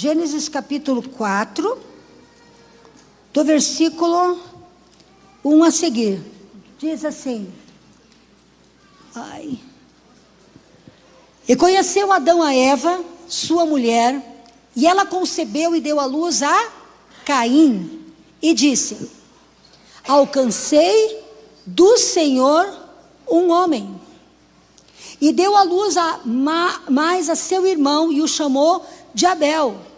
Gênesis capítulo 4, do versículo 1 a seguir. Diz assim: E conheceu Adão a Eva, sua mulher, e ela concebeu e deu à luz a Caim, e disse: Alcancei do Senhor um homem. E deu à luz mais a seu irmão, e o chamou de Abel.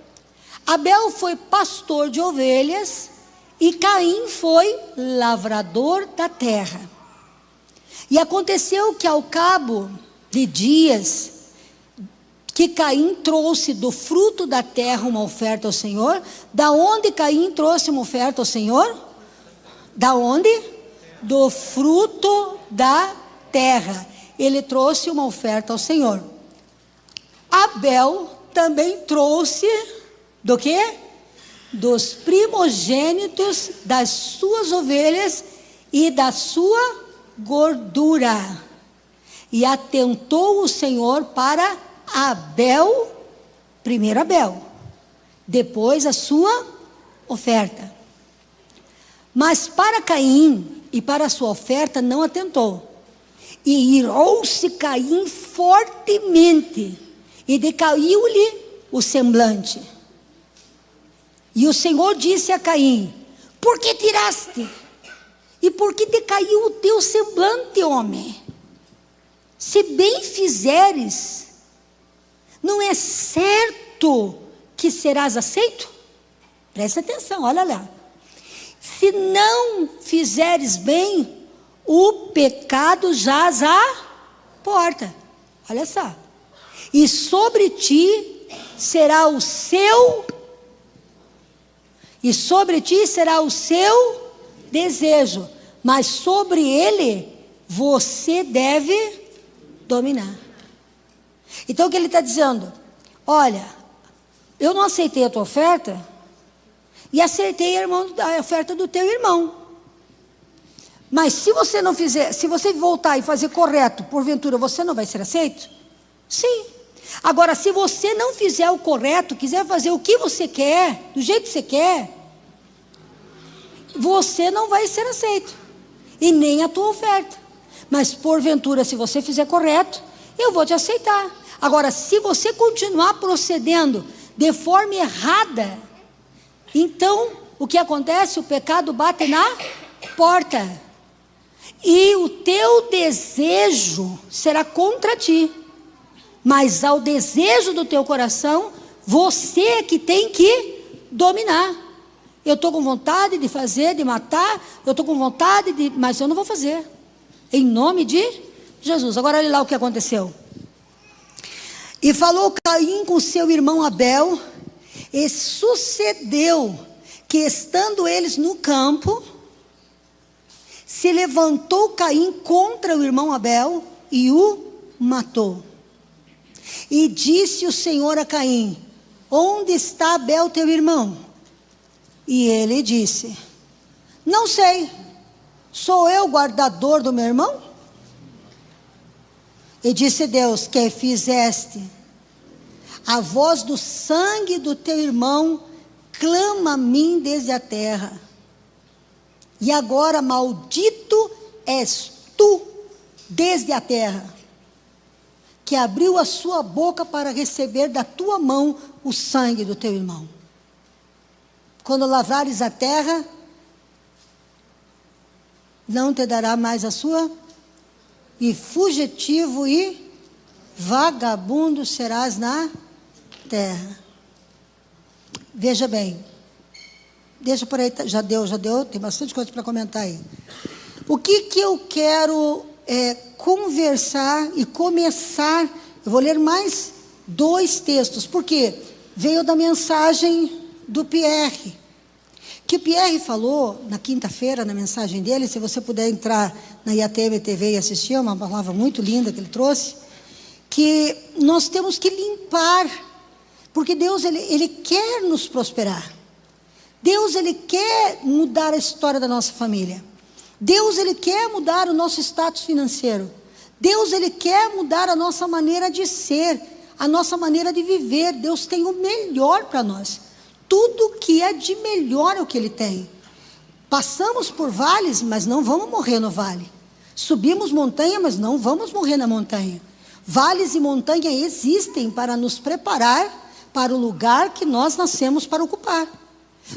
Abel foi pastor de ovelhas, e Caim foi lavrador da terra. E aconteceu que ao cabo de dias, que Caim trouxe do fruto da terra uma oferta ao Senhor. Da onde Caim trouxe uma oferta ao Senhor? Da onde? Do fruto da terra. Ele trouxe uma oferta ao Senhor. Abel também trouxe do quê? Dos primogênitos das suas ovelhas e da sua gordura. E atentou o Senhor para Abel, primeiro Abel, depois a sua oferta. Mas para Caim e para a sua oferta não atentou. E irou-se Caim fortemente, e decaiu-lhe o semblante. E o Senhor disse a Caim: Por que tiraste? E por que decaiu o teu semblante, homem? Se bem fizeres, não é certo que serás aceito? Presta atenção, olha lá. Se não fizeres bem, o pecado jaz à porta. Olha só. E sobre ti será o seu desejo, mas sobre ele você deve dominar. Então o que ele está dizendo? Olha, eu não aceitei a tua oferta, e aceitei a oferta do teu irmão. Mas se você não fizer, se você voltar e fazer correto, porventura você não vai ser aceito? Sim. Agora, se você não fizer o correto, quiser fazer o que você quer, do jeito que você quer, você não vai ser aceito, e nem a tua oferta. Mas porventura, se você fizer correto, eu vou te aceitar. Agora, se você continuar procedendo de forma errada, então o que acontece? O pecado bate na porta, e o teu desejo será contra ti. Mas ao desejo do teu coração, você é que tem que dominar. Eu estou com vontade de fazer, de matar, eu estou com vontade de, mas eu não vou fazer, em nome de Jesus. Agora olha lá o que aconteceu. E falou Caim com seu irmão Abel, e sucedeu que, estando eles no campo, se levantou Caim contra o irmão Abel e o matou. E disse o Senhor a Caim: Onde está Abel teu irmão? E ele disse: Não sei, sou eu guardador do meu irmão? E disse Deus: Que fizeste? A voz do sangue do teu irmão clama a mim desde a terra. E agora maldito és tu desde a terra, que abriu a sua boca para receber da tua mão o sangue do teu irmão. Quando lavrares a terra, não te dará mais a sua, e fugitivo e vagabundo serás na terra. Veja bem, deixa por aí, já deu, tem bastante coisa para comentar aí. O que eu quero conversar e começar, eu vou ler mais 2 textos, porque veio da mensagem do Pierre, que o Pierre falou na quinta-feira, na mensagem dele. Se você puder entrar na IATM TV e assistir, é uma palavra muito linda que ele trouxe, que nós temos que limpar, porque Deus, Ele quer nos prosperar. Deus, Ele quer mudar a história da nossa família. Deus, Ele quer mudar o nosso status financeiro. Deus, Ele quer mudar a nossa maneira de ser, a nossa maneira de viver. Deus tem o melhor para nós. Tudo que é de melhor é o que Ele tem. Passamos por vales, mas não vamos morrer no vale. Subimos montanha, mas não vamos morrer na montanha. Vales e montanha existem para nos preparar para o lugar que nós nascemos para ocupar.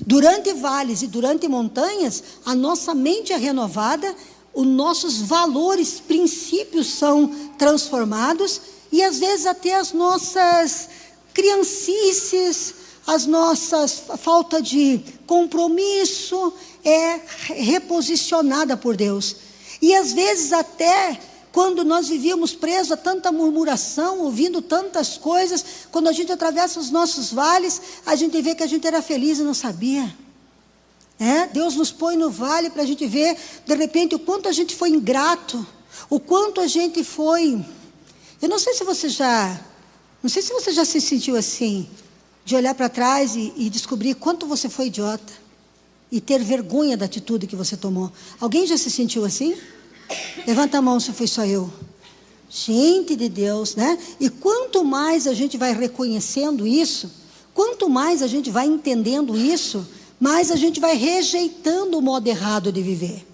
Durante vales e durante montanhas, a nossa mente é renovada, os nossos valores, princípios são transformados, e às vezes até as nossas criancices, as nossas falta de compromisso é reposicionada por Deus. E às vezes até quando nós vivíamos presos a tanta murmuração, ouvindo tantas coisas, quando a gente atravessa os nossos vales, a gente vê que a gente era feliz e não sabia. Deus nos põe no vale para a gente ver, de repente, o quanto a gente foi ingrato, o quanto a gente foi... Eu não sei se você já se sentiu assim, de olhar para trás e descobrir quanto você foi idiota, e ter vergonha da atitude que você tomou. Alguém já se sentiu assim? Levanta a mão se foi só eu. Gente de Deus, né? E quanto mais a gente vai reconhecendo isso, quanto mais a gente vai entendendo isso, mais a gente vai rejeitando o modo errado de viver.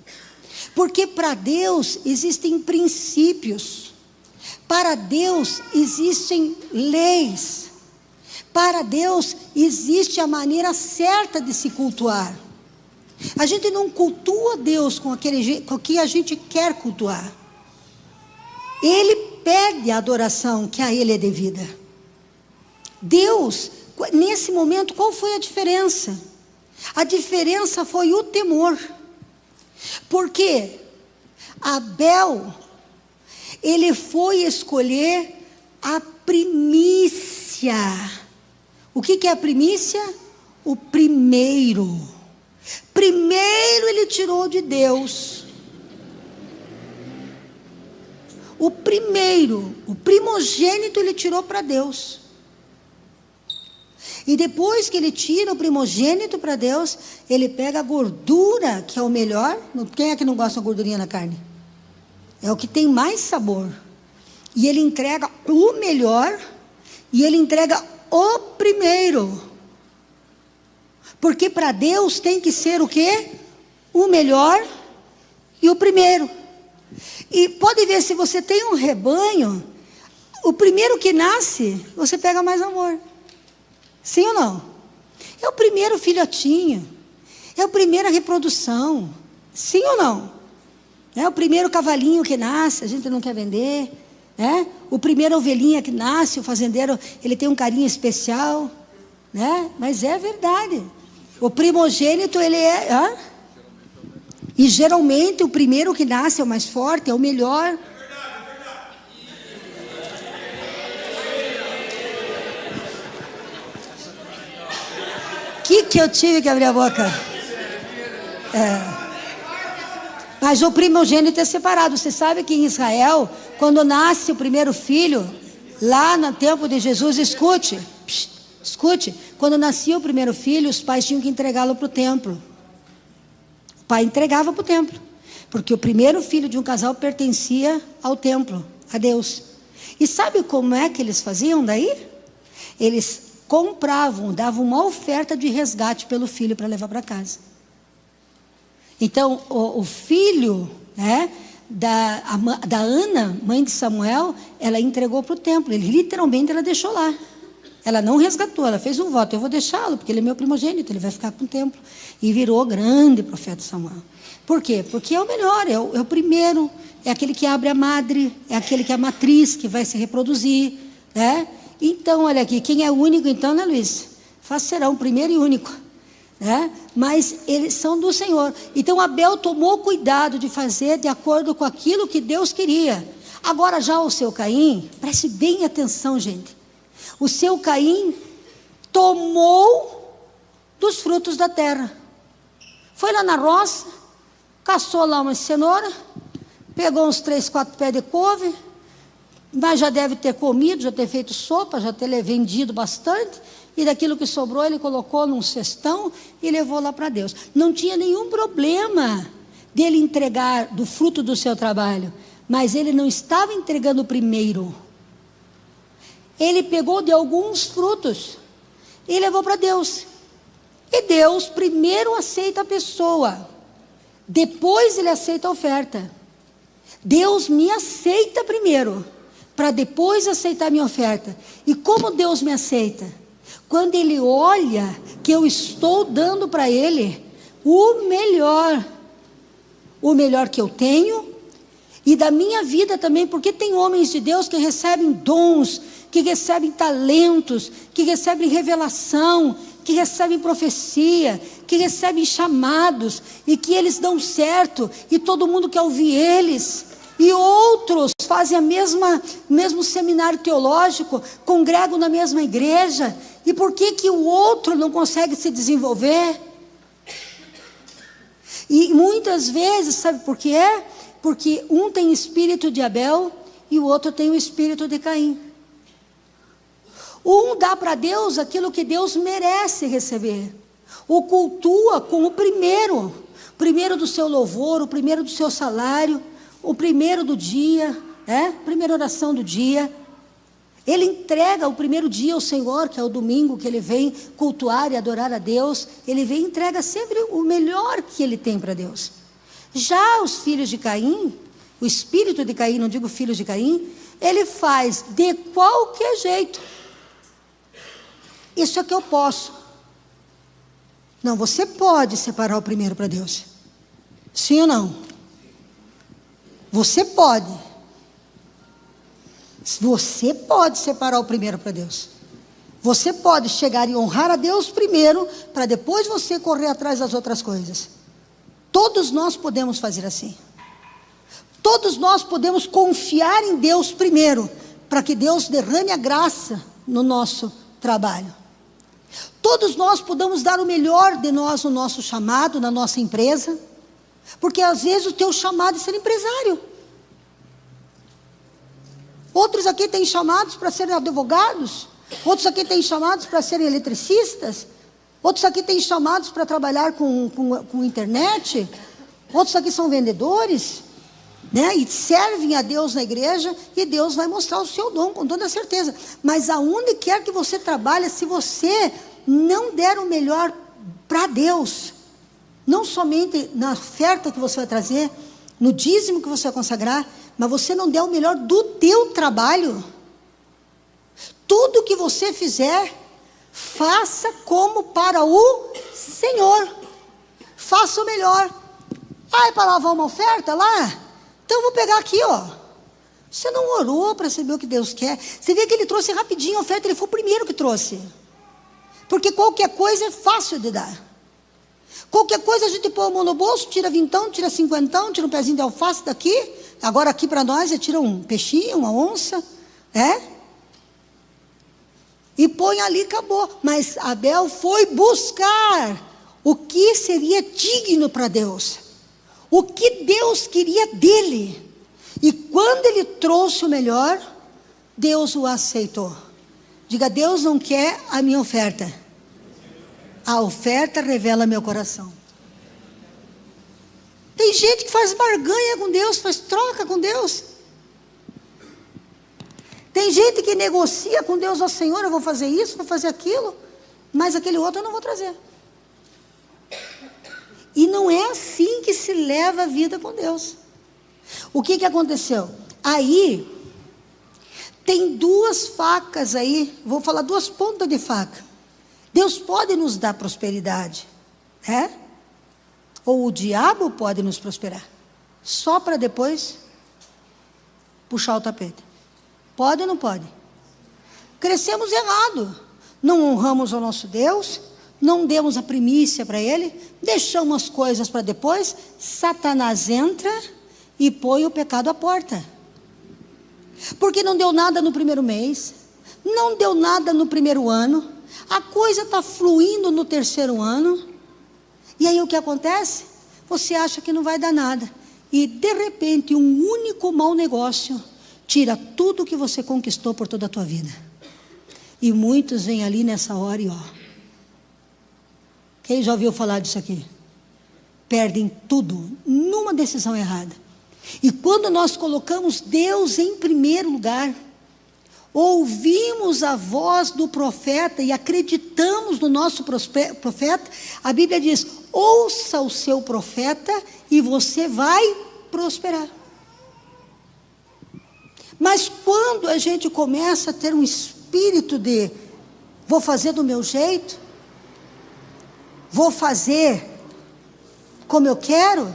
Porque para Deus existem princípios, para Deus existem leis, para Deus existe a maneira certa de se cultuar. A gente não cultua Deus com o que a gente quer cultuar. Ele pede a adoração que a Ele é devida. Deus, nesse momento, qual foi a diferença? A diferença foi o temor. Porque Abel, ele foi escolher a primícia. O que é a primícia? O primeiro. Primeiro ele tirou de Deus. O primeiro, o primogênito ele tirou para Deus. E depois que ele tira o primogênito para Deus, ele pega a gordura, que é o melhor. Quem é que não gosta de gordurinha na carne? É o que tem mais sabor. E ele entrega o melhor, e ele entrega o primeiro. Porque para Deus tem que ser o quê? O melhor e o primeiro. E pode ver, se você tem um rebanho, o primeiro que nasce, você pega mais amor. Sim ou não? É o primeiro filhotinho. É a primeira reprodução. Sim ou não? É o primeiro cavalinho que nasce, a gente não quer vender. O primeiro ovelhinha que nasce, o fazendeiro, ele tem um carinho especial. Mas é verdade. O primogênito, ele é... E geralmente o primeiro que nasce é o mais forte, é o melhor. Que eu tive que abrir a boca? Mas o primogênito é separado. Você sabe que em Israel, quando nasce o primeiro filho, lá no tempo de Jesus, escute, quando nascia o primeiro filho, os pais tinham que entregá-lo para o templo. O pai entregava para o templo, porque o primeiro filho de um casal pertencia ao templo, a Deus. E sabe como é que eles faziam daí? Eles compravam, davam uma oferta de resgate pelo filho para levar para casa. Então, o filho, da Ana, mãe de Samuel, ela entregou para o templo. Literalmente ela deixou lá. Ela não resgatou, ela fez um voto: eu vou deixá-lo, porque ele é meu primogênito, ele vai ficar com o templo. E virou grande profeta Samuel. Por quê? Porque é o melhor, é o primeiro, é aquele que abre a madre, é aquele que é a matriz, que vai se reproduzir. Então, olha aqui, quem é único então, né, Luiz? Será o primeiro e único. Mas eles são do Senhor. Então Abel tomou cuidado de fazer de acordo com aquilo que Deus queria. Agora já o seu Caim, preste bem atenção, gente. O seu Caim tomou dos frutos da terra. Foi lá na roça, caçou lá uma cenoura, pegou uns 3, 4 pés de couve, mas já deve ter comido, já ter feito sopa, já ter vendido bastante, e daquilo que sobrou ele colocou num cestão e levou lá para Deus. Não tinha nenhum problema dele entregar do fruto do seu trabalho, mas ele não estava entregando o primeiro. ele pegou de alguns frutos e levou para Deus. E Deus primeiro aceita a pessoa, depois ele aceita a oferta. Deus me aceita primeiro, para depois aceitar a minha oferta. E como Deus me aceita? Quando Ele olha que eu estou dando para Ele o melhor que eu tenho, e da minha vida também, porque tem homens de Deus que recebem dons, que recebem talentos, que recebem revelação, que recebem profecia, que recebem chamados, e que eles dão certo, e todo mundo quer ouvir eles. E outros fazem o mesmo seminário teológico, congregam na mesma igreja. E por que o outro não consegue se desenvolver? E muitas vezes, sabe por quê? Porque um tem espírito de Abel e o outro tem o espírito de Caim. Um dá para Deus aquilo que Deus merece receber. O cultua com o primeiro do seu louvor, o primeiro do seu salário, o primeiro do dia, primeira oração do dia. Ele entrega o primeiro dia ao Senhor, que é o domingo, que ele vem cultuar e adorar a Deus. Ele vem e entrega sempre o melhor que ele tem para Deus. Já os filhos de Caim, o espírito de Caim, não digo filhos de Caim, ele faz de qualquer jeito. Isso é que eu posso. Não, você pode separar o primeiro para Deus. Sim ou não? Você pode. Você pode separar o primeiro para Deus. Você pode chegar e honrar a Deus primeiro, para depois você correr atrás das outras coisas. Todos nós podemos fazer assim. Todos nós podemos confiar em Deus primeiro, para que Deus derrame a graça no nosso trabalho. Todos nós podemos dar o melhor de nós no nosso chamado, na nossa empresa, porque às vezes o teu chamado é ser empresário. Outros aqui têm chamados para serem advogados, outros aqui têm chamados para serem eletricistas, outros aqui têm chamados para trabalhar com internet, outros aqui são vendedores, e servem a Deus na igreja, e Deus vai mostrar o seu dom, com toda certeza. Mas aonde quer que você trabalhe, se você não der o melhor para Deus, não somente na oferta que você vai trazer, no dízimo que você vai consagrar, mas você não der o melhor do teu trabalho, tudo que você fizer, faça como para o Senhor. Faça o melhor. É para lavar uma oferta lá? Então eu vou pegar aqui, ó. Você não orou para saber o que Deus quer. Você vê que ele trouxe rapidinho a oferta, ele foi o primeiro que trouxe. Porque qualquer coisa é fácil de dar. Qualquer coisa a gente põe a mão no bolso, tira vintão, tira cinquentão, tira um pezinho de alface daqui. Agora aqui para nós, tira um peixinho, uma onça, e põe ali, acabou. Mas Abel foi buscar o que seria digno para Deus, o que Deus queria dele. E quando ele trouxe o melhor, Deus o aceitou. Diga: Deus não quer a minha oferta, a oferta revela meu coração. Tem gente que faz barganha com Deus, faz troca com Deus. Tem gente que negocia com Deus: ó Senhor, eu vou fazer isso, vou fazer aquilo, mas aquele outro eu não vou trazer. E não é assim que se leva a vida com Deus. O que aconteceu? Aí, tem duas facas aí, vou falar duas pontas de faca. Deus pode nos dar prosperidade, ou o diabo pode nos prosperar, só para depois puxar o tapete. Pode ou não pode? Crescemos errado, não honramos o nosso Deus, não demos a primícia para Ele, deixamos as coisas para depois, Satanás entra e põe o pecado à porta. Porque não deu nada no primeiro mês, não deu nada no primeiro ano, a coisa está fluindo no terceiro ano, e aí o que acontece? Você acha que não vai dar nada, e de repente um único mau negócio tira tudo que você conquistou por toda a tua vida. E muitos vêm ali nessa hora e quem já ouviu falar disso aqui? Perdem tudo numa decisão errada. E quando nós colocamos Deus em primeiro lugar, ouvimos a voz do profeta e acreditamos no nosso profeta, a Bíblia diz: ouça o seu profeta e você vai prosperar. Mas quando a gente começa a ter um espírito de vou fazer do meu jeito, vou fazer como eu quero,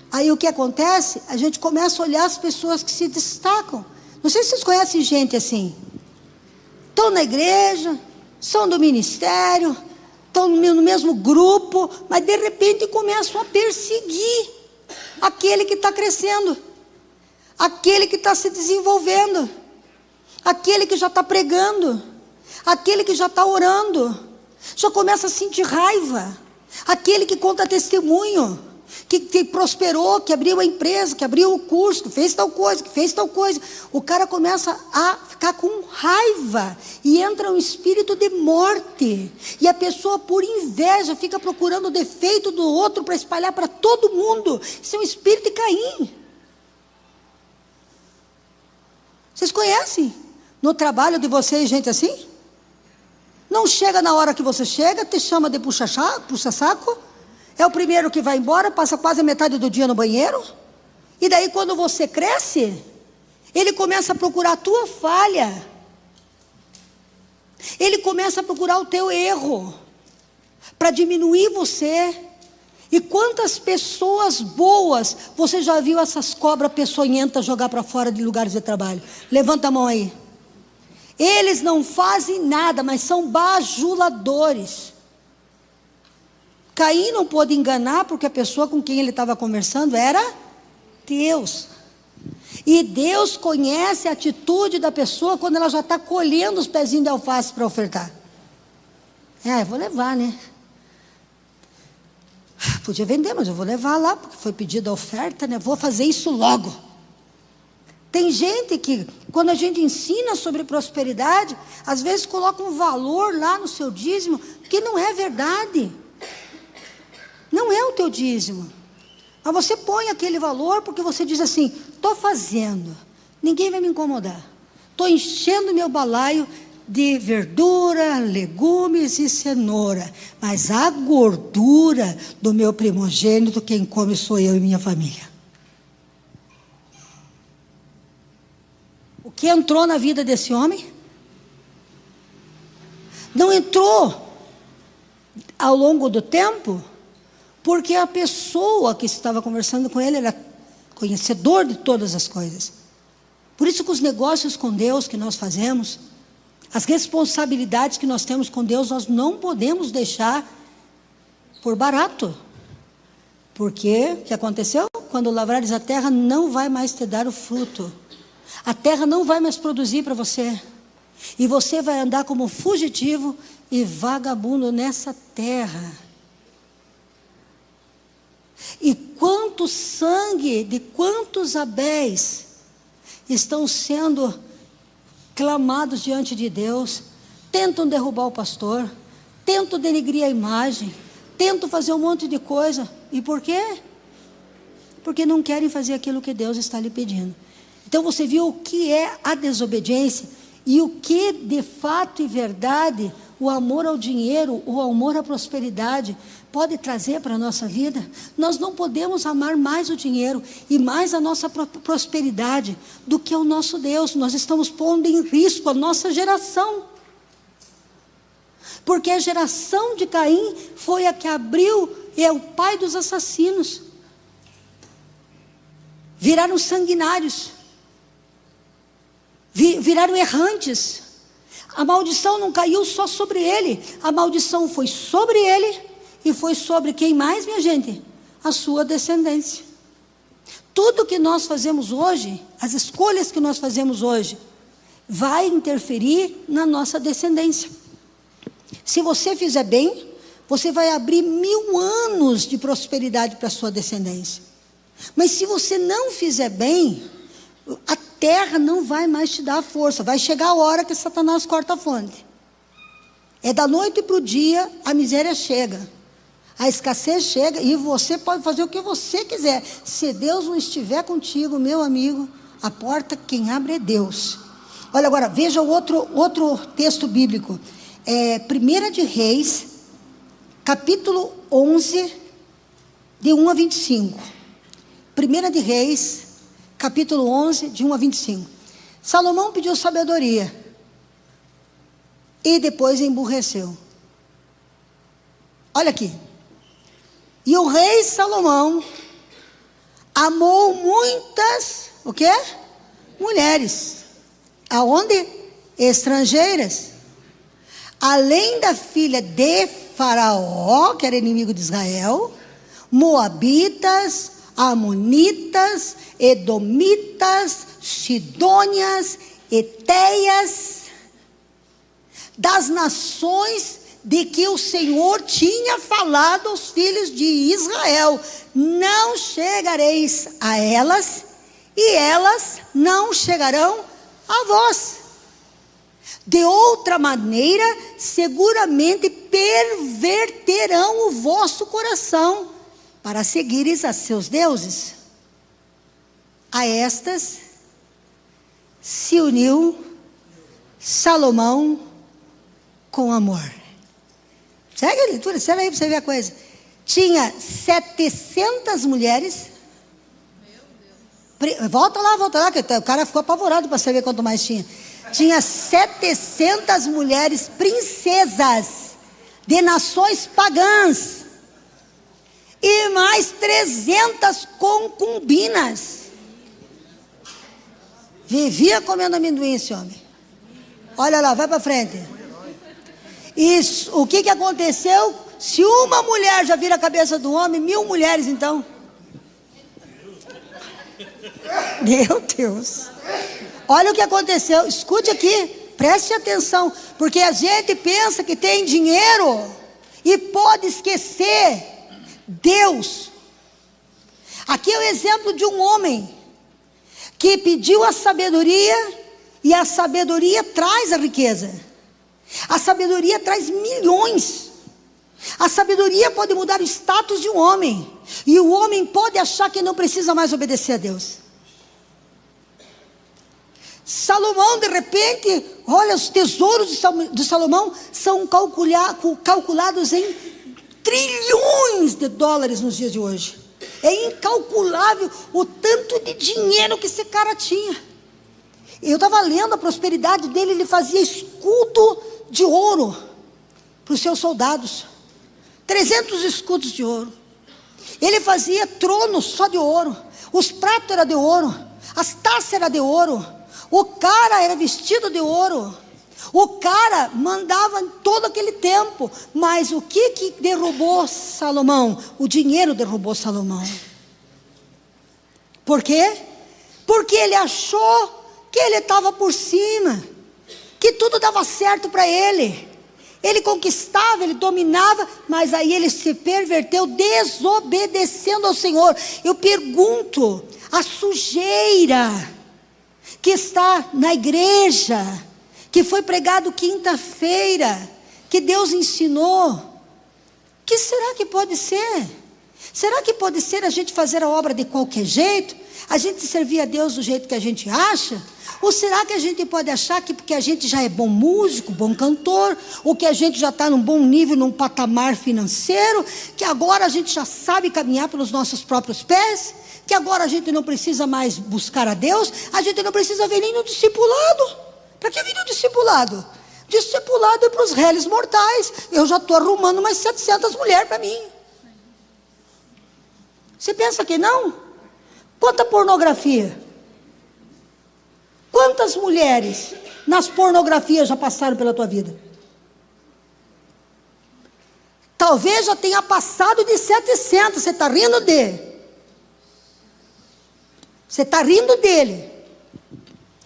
aí o que acontece? A gente começa a olhar as pessoas que se destacam. Não sei se vocês conhecem gente assim. Estão na igreja, são do ministério, estão no mesmo grupo, mas de repente começam a perseguir aquele que está crescendo, aquele que está se desenvolvendo, aquele que já está pregando, aquele que já está orando. Já começa a sentir raiva. Aquele que conta testemunho, que prosperou, que abriu a empresa, que abriu o curso, que fez tal coisa, que fez tal coisa. O cara começa a ficar com raiva e entra um espírito de morte. E a pessoa, por inveja, fica procurando o defeito do outro para espalhar para todo mundo. Isso é um espírito de Caim. Vocês conhecem no trabalho de vocês gente assim? Não chega na hora que você chega, te chama de puxa-saco, é o primeiro que vai embora, passa quase a metade do dia no banheiro, e daí quando você cresce, ele começa a procurar a tua falha, ele começa a procurar o teu erro, para diminuir você. E quantas pessoas boas, você já viu essas cobras peçonhentas jogar para fora de lugares de trabalho? Levanta a mão aí. Eles não fazem nada, mas são bajuladores. Caim não pôde enganar, porque a pessoa com quem ele estava conversando era Deus. E Deus conhece a atitude da pessoa quando ela já está colhendo os pezinhos de alface para ofertar. Eu vou levar, né? Podia vender, mas eu vou levar lá, porque foi pedida a oferta, né? Vou fazer isso logo. Tem gente que, quando a gente ensina sobre prosperidade, às vezes coloca um valor lá no seu dízimo, que não é verdade. Não é o teu dízimo. Mas você põe aquele valor porque você diz assim: estou fazendo, ninguém vai me incomodar. Estou enchendo meu balaio de verdura, legumes e cenoura. Mas a gordura do meu primogênito, quem come sou eu e minha família. O que entrou na vida desse homem? Não entrou ao longo do tempo, porque a pessoa que estava conversando com ele era conhecedor de todas as coisas. Por isso que os negócios com Deus que nós fazemos, as responsabilidades que nós temos com Deus, nós não podemos deixar por barato. Porque o que aconteceu? Quando lavrares a terra, não vai mais te dar o fruto. A terra não vai mais produzir para você. E você vai andar como fugitivo e vagabundo nessa terra. E quanto sangue de quantos Abéis estão sendo clamados diante de Deus, tentam derrubar o pastor, tentam denegrir a imagem, tentam fazer um monte de coisa. E por quê? Porque não querem fazer aquilo que Deus está lhe pedindo. Então você viu o que é a desobediência e o que de fato e verdade o amor ao dinheiro, o amor à prosperidade pode trazer para a nossa vida. Nós não podemos amar mais o dinheiro e mais a nossa prosperidade do que o nosso Deus. Nós estamos pondo em risco a nossa geração. Porque a geração de Caim foi a que abriu e é o pai dos assassinos. Viraram sanguinários. Viraram errantes. A maldição não caiu só sobre ele. A maldição foi sobre ele e foi sobre quem mais, minha gente? A sua descendência. Tudo que nós fazemos hoje, as escolhas que nós fazemos hoje, vai interferir na nossa descendência. Se você fizer bem, você vai abrir 1000 anos de prosperidade para a sua descendência. Mas se você não fizer bem, a terra não vai mais te dar força. Vai chegar a hora que Satanás corta a fonte. É da noite para o dia, a miséria chega. A escassez chega e você pode fazer o que você quiser. Se Deus não estiver contigo, meu amigo, a porta quem abre é Deus. Olha agora, veja o outro texto bíblico. 1 de Reis, capítulo 11, de 1 a 25. 1 de Reis, capítulo 11, de 1 a 25. Salomão pediu sabedoria e depois emburreceu. Olha aqui. E o rei Salomão amou muitas, o quê? Mulheres. Aonde? Estrangeiras. Além da filha de Faraó, que era inimigo de Israel, moabitas, amonitas, edomitas, sidônias, eteias, das nações de que o Senhor tinha falado aos filhos de Israel: não chegareis a elas, e elas não chegarão a vós. De outra maneira, seguramente perverterão o vosso coração, para seguires a seus deuses. A estas se uniu Salomão com amor. Segue a leitura, segue aí para você ver a coisa. Tinha 700 mulheres. Volta lá, que o cara ficou apavorado para saber quanto mais tinha. Tinha 700 mulheres princesas de nações pagãs e mais 300 concubinas. Vivia comendo amendoim esse homem. Olha lá, vai para frente. Isso, o que aconteceu? Se uma mulher já vira a cabeça do homem, 1000 mulheres então. Meu Deus. Olha o que aconteceu, escute aqui, preste atenção, porque a gente pensa que tem dinheiro e pode esquecer Deus. Aqui é o exemplo de um homem que pediu a sabedoria, e a sabedoria traz a riqueza. A sabedoria traz milhões. A sabedoria pode mudar o status de um homem, e o homem pode achar que não precisa mais obedecer a Deus. Salomão, de repente, olha, os tesouros de Salomão são calculados em trilhões de dólares nos dias de hoje. É incalculável o tanto de dinheiro que esse cara tinha. Eu estava lendo a prosperidade dele. Ele fazia escudo de ouro para os seus soldados, 300 escudos de ouro. Ele fazia tronos só de ouro, os pratos eram de ouro, as taças eram de ouro, o cara era vestido de ouro, o cara mandava em todo aquele tempo. Mas o que derrubou Salomão? O dinheiro derrubou Salomão. Por quê? Porque ele achou que ele estava por cima, que tudo dava certo para ele. Ele conquistava, ele dominava, mas aí ele se perverteu, desobedecendo ao Senhor. Eu pergunto, a sujeira que está na igreja, que foi pregado quinta-feira, que Deus ensinou, que será que pode ser? Será que pode ser a gente fazer a obra de qualquer jeito? A gente servir a Deus do jeito que a gente acha? Ou será que a gente pode achar que porque a gente já é bom músico, bom cantor, ou que a gente já está num bom nível, num patamar financeiro, que agora a gente já sabe caminhar pelos nossos próprios pés, que agora a gente não precisa mais buscar a Deus, a gente não precisa vir nem no discipulado? Para que vir no discipulado? Discipulado é para os réis mortais. Eu já estou arrumando umas 700 mulheres para mim. Você pensa que não? Quanta pornografia? Quantas mulheres nas pornografias já passaram pela tua vida? Talvez já tenha passado de 700. Você está rindo dele. Você está rindo dele.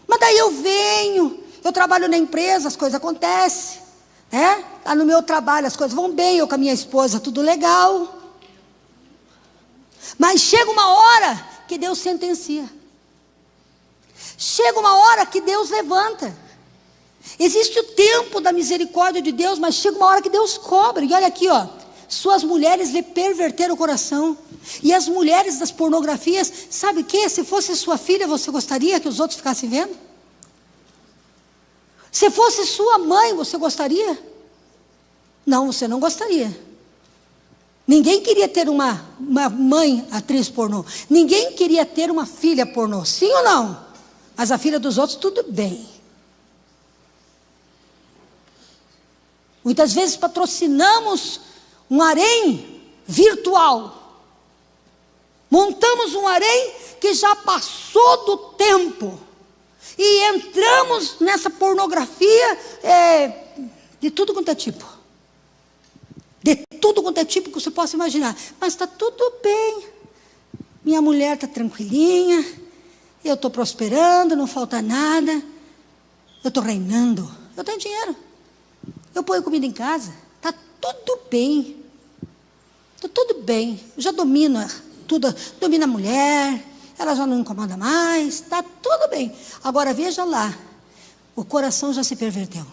Mas daí eu venho, eu trabalho na empresa, as coisas acontecem, né? Lá no meu trabalho as coisas vão bem, eu com a minha esposa, tudo legal. Mas chega uma hora que Deus sentencia. Chega uma hora que Deus levanta. Existe o tempo da misericórdia de Deus, mas chega uma hora que Deus cobra. E olha aqui, ó, suas mulheres lhe perverteram o coração. E as mulheres das pornografias, sabe o que? Se fosse sua filha, você gostaria que os outros ficassem vendo? Se fosse sua mãe, você gostaria? Não, você não gostaria. Ninguém queria ter uma mãe atriz pornô. Ninguém queria ter uma filha pornô. Sim ou não? Mas a filha dos outros, tudo bem. Muitas vezes patrocinamos um harém virtual. Montamos um harém que já passou do tempo. E entramos nessa pornografia de tudo quanto é tipo. De tudo quanto é tipo que você possa imaginar. Mas está tudo bem. Minha mulher está tranquilinha. Eu estou prosperando, não falta nada. Eu estou reinando. Eu tenho dinheiro. Eu ponho comida em casa. Está tudo bem. Está tudo bem. Eu já domino tudo. Domino a mulher. Ela já não incomoda mais. Está tudo bem. Agora veja lá. O coração já se perverteu.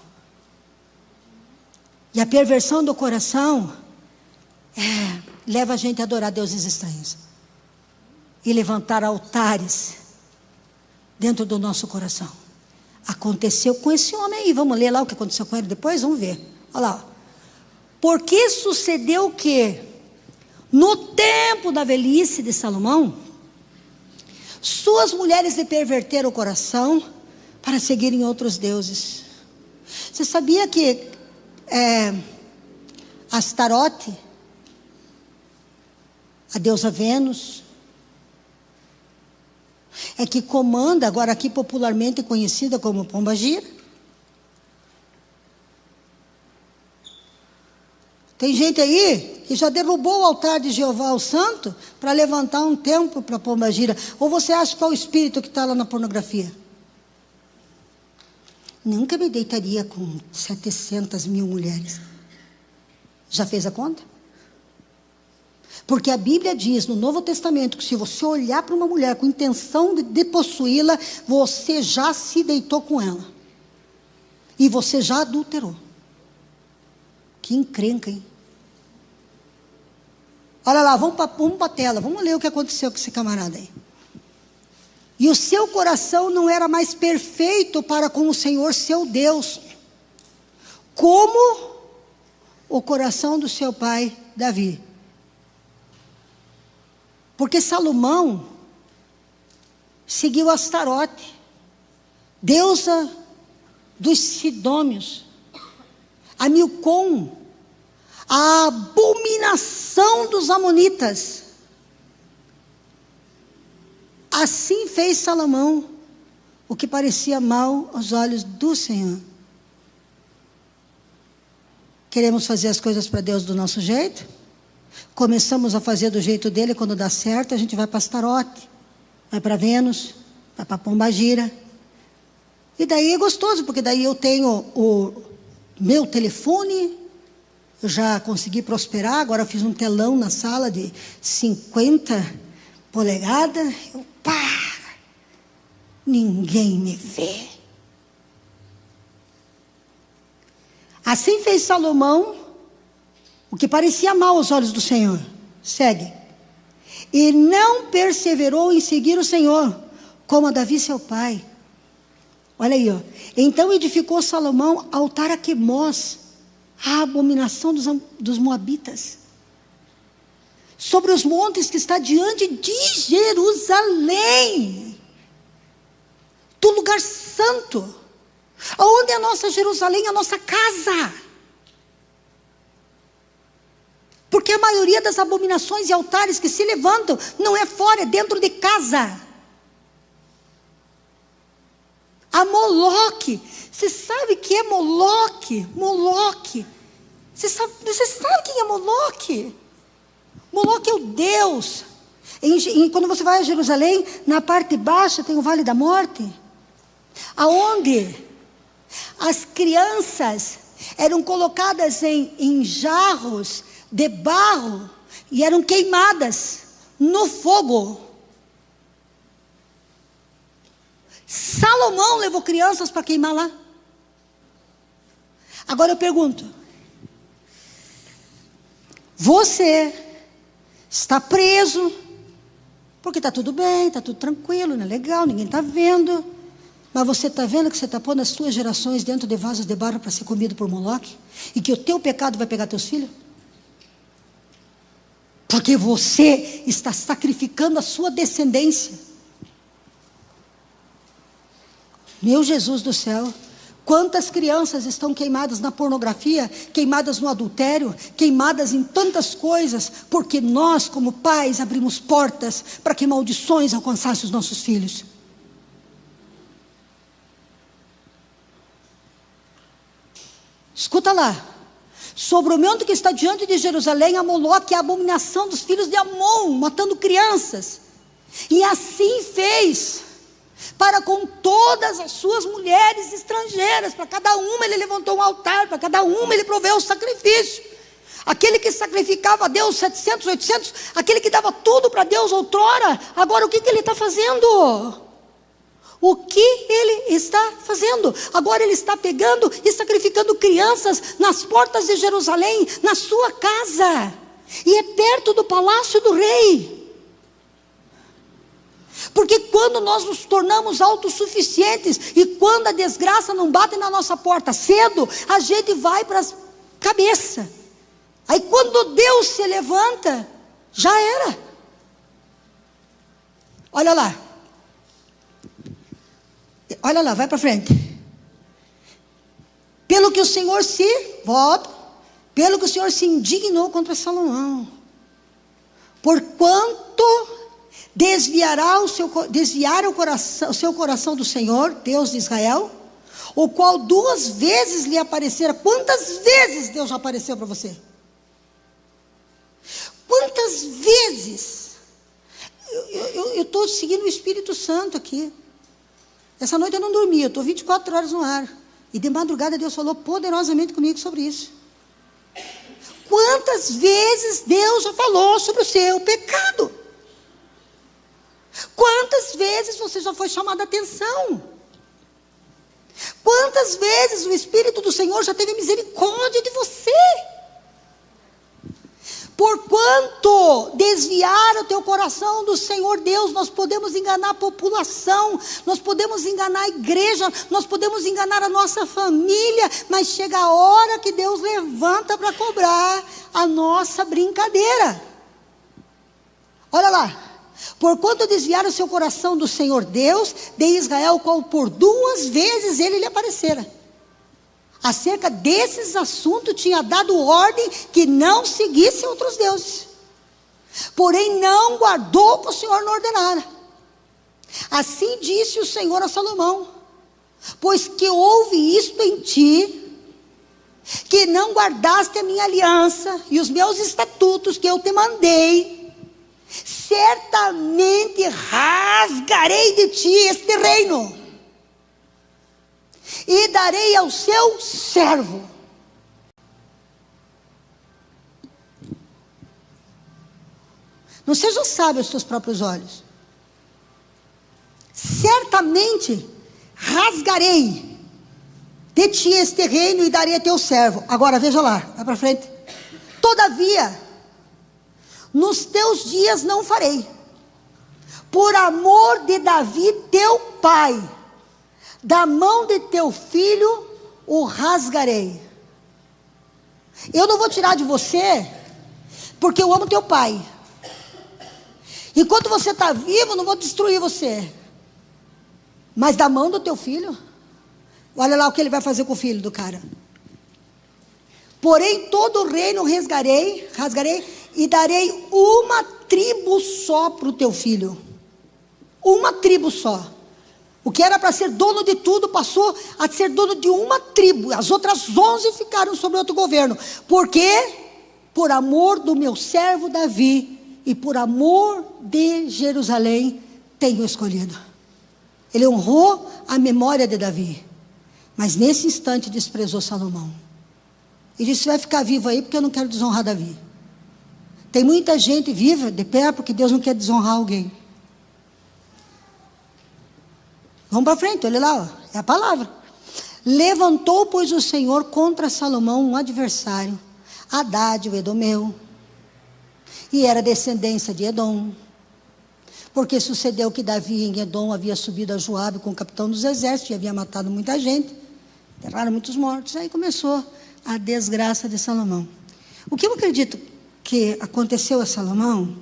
E a perversão do coração leva a gente a adorar deuses estranhos. E levantar altares dentro do nosso coração. Aconteceu com esse homem aí. Vamos ler lá o que aconteceu com ele depois? Vamos ver. Olha lá. Porque sucedeu que, no tempo da velhice de Salomão, suas mulheres lhe perverteram o coração para seguirem outros deuses. Você sabia que Astarote, a deusa Vênus, é que comanda, agora aqui popularmente conhecida como Pombagira? Tem gente aí que já derrubou o altar de Jeová o Santo para levantar um templo para Pombagira. Ou você acha que é o espírito que está lá na pornografia? Nunca me deitaria com 700 mil mulheres. Já fez a conta? Porque a Bíblia diz no Novo Testamento que se você olhar para uma mulher com intenção de possuí-la, você já se deitou com ela. E você já adulterou. Que encrenca, hein? Olha lá, vamos para a tela. Vamos ler o que aconteceu com esse camarada aí. E o seu coração não era mais perfeito para com o Senhor seu Deus, como o coração do seu pai Davi. Porque Salomão seguiu Astarote, deusa dos Sidônios, a Milcom, a abominação dos amonitas. Assim fez Salomão o que parecia mal aos olhos do Senhor. Queremos fazer as coisas para Deus do nosso jeito? Começamos a fazer do jeito dele, quando dá certo, a gente vai para Astarote, vai para Vênus, vai para Pombagira. E daí é gostoso, porque daí eu tenho o meu telefone, eu já consegui prosperar, agora eu fiz um telão na sala de 50 polegadas, ninguém me vê. Assim fez Salomão o que parecia mal aos olhos do Senhor. Segue. E não perseverou em seguir o Senhor, como a Davi seu pai. Olha aí, ó. Então edificou Salomão altar a Quemós, a abominação dos moabitas, sobre os montes que está diante de Jerusalém, do lugar santo, aonde é a nossa Jerusalém, a nossa casa. Porque a maioria das abominações e altares que se levantam não é fora, é dentro de casa. A Moloque, você sabe que é Moloque? Moloque, você sabe quem é Moloque? Moloque é o Deus. Quando você vai a Jerusalém, na parte baixa tem o Vale da Morte, aonde as crianças eram colocadas em jarros de barro e eram queimadas no fogo. Salomão levou crianças para queimar lá. Agora eu pergunto: você está preso porque está tudo bem, está tudo tranquilo, não é legal, ninguém está vendo, Mas você está vendo que você está pondo as suas gerações dentro de vasos de barro para ser comido por Moloque? E que o teu pecado vai pegar teus filhos? Porque você está sacrificando a sua descendência. Meu Jesus do céu, quantas crianças estão queimadas na pornografia, queimadas no adultério, queimadas em tantas coisas, porque nós, como pais, abrimos portas para que maldições alcançassem os nossos filhos. Escuta lá, sobre o monte que está diante de Jerusalém, a Moloque, a abominação dos filhos de Amon, matando crianças, e assim fez para com todas as suas mulheres estrangeiras. Para cada uma ele levantou um altar, para cada uma ele proveu o sacrifício. Aquele que sacrificava a Deus 700, 800, aquele que dava tudo para Deus outrora, agora o que ele está fazendo? O que ele está fazendo? Agora ele está pegando e sacrificando crianças nas portas de Jerusalém, na sua casa, e é perto do palácio do rei. Porque quando nós nos tornamos autossuficientes, e quando a desgraça não bate na nossa porta cedo, a gente vai para a cabeça. Aí quando Deus se levanta, já era. Olha lá. Olha lá, vai para frente. Pelo que o Senhor indignou contra Salomão. Porquanto desviaram o seu coração do Senhor, Deus de Israel, o qual 2 vezes lhe aparecera. Quantas vezes Deus já apareceu para você? Quantas vezes? Eu estou seguindo o Espírito Santo aqui. Essa noite eu não dormi, eu estou 24 horas no ar. E de madrugada Deus falou poderosamente comigo sobre isso. Quantas vezes Deus já falou sobre o seu pecado? Quantas vezes você já foi chamado a atenção? Quantas vezes o Espírito do Senhor já teve misericórdia de você? Porquanto desviar o teu coração do Senhor Deus, nós podemos enganar a população, nós podemos enganar a igreja, nós podemos enganar a nossa família, mas chega a hora que Deus levanta para cobrar a nossa brincadeira. Olha lá. Porquanto desviaram o seu coração do Senhor Deus de Israel, qual por 2 vezes ele lhe aparecera. Acerca desses assuntos tinha dado ordem que não seguisse outros deuses. Porém não guardou o que o Senhor não ordenara. Assim disse o Senhor a Salomão: pois que houve isto em ti, que não guardaste a minha aliança e os meus estatutos que eu te mandei, certamente rasgarei de ti este reino, e darei ao seu servo. Não seja sábio aos teus próprios olhos. Certamente rasgarei de ti este reino e darei a teu servo. Agora veja lá, vai para frente. Todavia, nos teus dias não farei, por amor de Davi teu pai, da mão de teu filho o rasgarei. Eu não vou tirar de você, porque eu amo teu pai. Enquanto você está vivo, eu não vou destruir você. Mas da mão do teu filho, olha lá o que ele vai fazer com o filho do cara. Porém todo o reino rasgarei, e darei uma tribo só para o teu filho. Uma tribo só. O que era para ser dono de tudo passou a ser dono de uma tribo. As outras 11 ficaram sobre outro governo. Por quê? Por amor do meu servo Davi e por amor de Jerusalém tenho escolhido. Ele honrou a memória de Davi, mas nesse instante desprezou Salomão. E disse: vai ficar vivo aí porque eu não quero desonrar Davi. Tem muita gente viva de pé porque Deus não quer desonrar alguém. Vamos para frente, olha lá, ó, é a palavra. Levantou, pois, o Senhor contra Salomão um adversário, Hadad, o Edomeu, e era descendência de Edom. porque sucedeu que Davi em Edom havia subido a Joabe com o capitão dos exércitos e havia matado muita gente, enterraram muitos mortos. Aí começou a desgraça de Salomão. O que eu acredito que aconteceu a Salomão,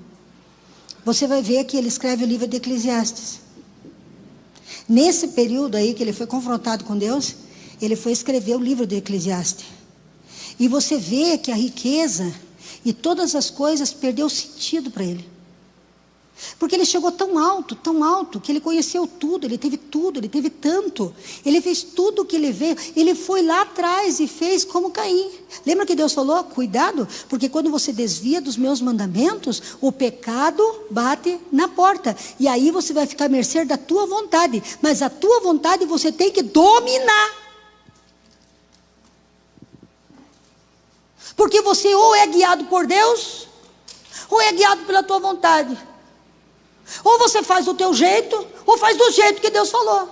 você vai ver que ele escreve o livro de Eclesiastes. Nesse período aí que ele foi confrontado com Deus, ele foi escrever o livro de Eclesiastes. E você vê que a riqueza e todas as coisas perdeu sentido para ele. Porque ele chegou tão alto, que ele conheceu tudo, ele teve tanto. Ele fez tudo o que ele veio, ele foi lá atrás e fez como Caim. Lembra que Deus falou, cuidado, porque quando você desvia dos meus mandamentos, o pecado bate na porta. E aí você vai ficar à mercê da tua vontade, mas a tua vontade você tem que dominar. Porque você ou é guiado por Deus, ou é guiado pela tua vontade. Ou você faz do teu jeito, ou faz do jeito que Deus falou.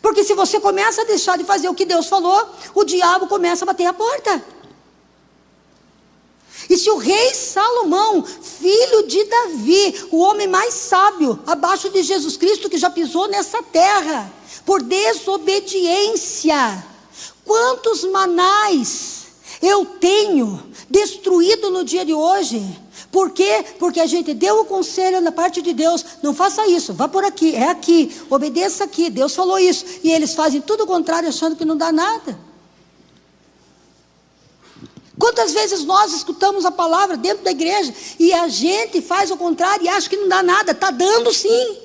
Porque se você começa a deixar de fazer o que Deus falou, o diabo começa a bater a porta. E se o rei Salomão, filho de Davi, o homem mais sábio, abaixo de Jesus Cristo, que já pisou nessa terra, por desobediência, quantos manais eu tenho destruído no dia de hoje? Por quê? Porque a gente deu o conselho na parte de Deus, não faça isso, vá por aqui, é aqui, obedeça aqui, Deus falou isso, e eles fazem tudo o contrário, achando que não dá nada. Quantas vezes nós escutamos a palavra dentro da igreja, e a gente faz o contrário e acha que não dá nada, está dando sim.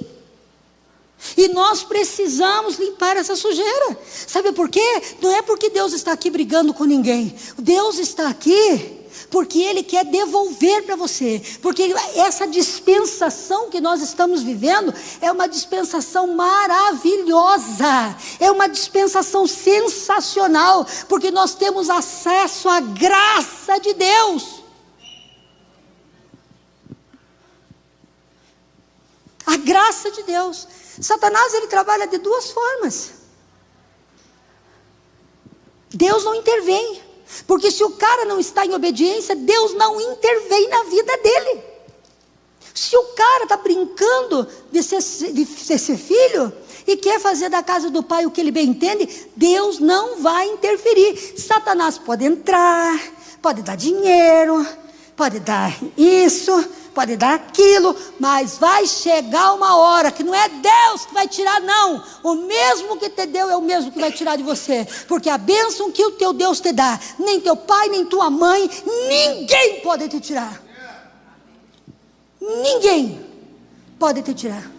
E nós precisamos limpar essa sujeira. Sabe por quê? Não é porque Deus está aqui brigando com ninguém, Deus está aqui porque Ele quer devolver para você, porque essa dispensação que nós estamos vivendo é uma dispensação maravilhosa, é uma dispensação sensacional, porque nós temos acesso à graça de Deus. A graça de Deus. Satanás, ele trabalha de duas formas. Deus não intervém, porque se o cara não está em obediência, Deus não intervém na vida dele. Se o cara está brincando de ser filho e quer fazer da casa do pai o que ele bem entende, Deus não vai interferir. Satanás pode entrar, pode dar dinheiro, pode dar isso, pode dar aquilo, mas vai chegar uma hora que não é Deus que vai tirar, não. O mesmo que te deu é o mesmo que vai tirar de você, porque a bênção que o teu Deus te dá, nem teu pai, nem tua mãe, ninguém pode te tirar. Ninguém pode te tirar.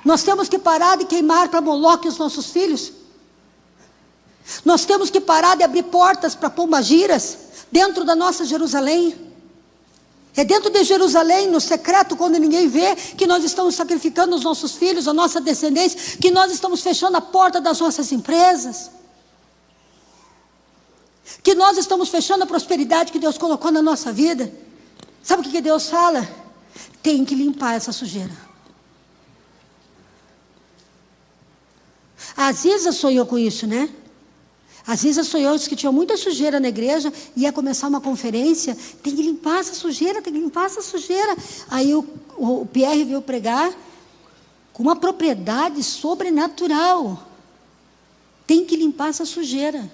Nós temos que parar de queimar para Moloque os nossos filhos. Nós temos que parar de abrir portas para pombagiras dentro da nossa Jerusalém. É dentro de Jerusalém, no secreto, quando ninguém vê, que nós estamos sacrificando os nossos filhos, a nossa descendência, que nós estamos fechando a porta das nossas empresas, que nós estamos fechando a prosperidade que Deus colocou na nossa vida. Sabe o que Deus fala? Tem que limpar essa sujeira. A Aziza sonhou com isso, né? A Aziza sonhou que tinha muita sujeira na igreja, ia começar uma conferência, tem que limpar essa sujeira, tem que limpar essa sujeira. Aí o Pierre veio pregar com uma propriedade sobrenatural. Tem que limpar essa sujeira.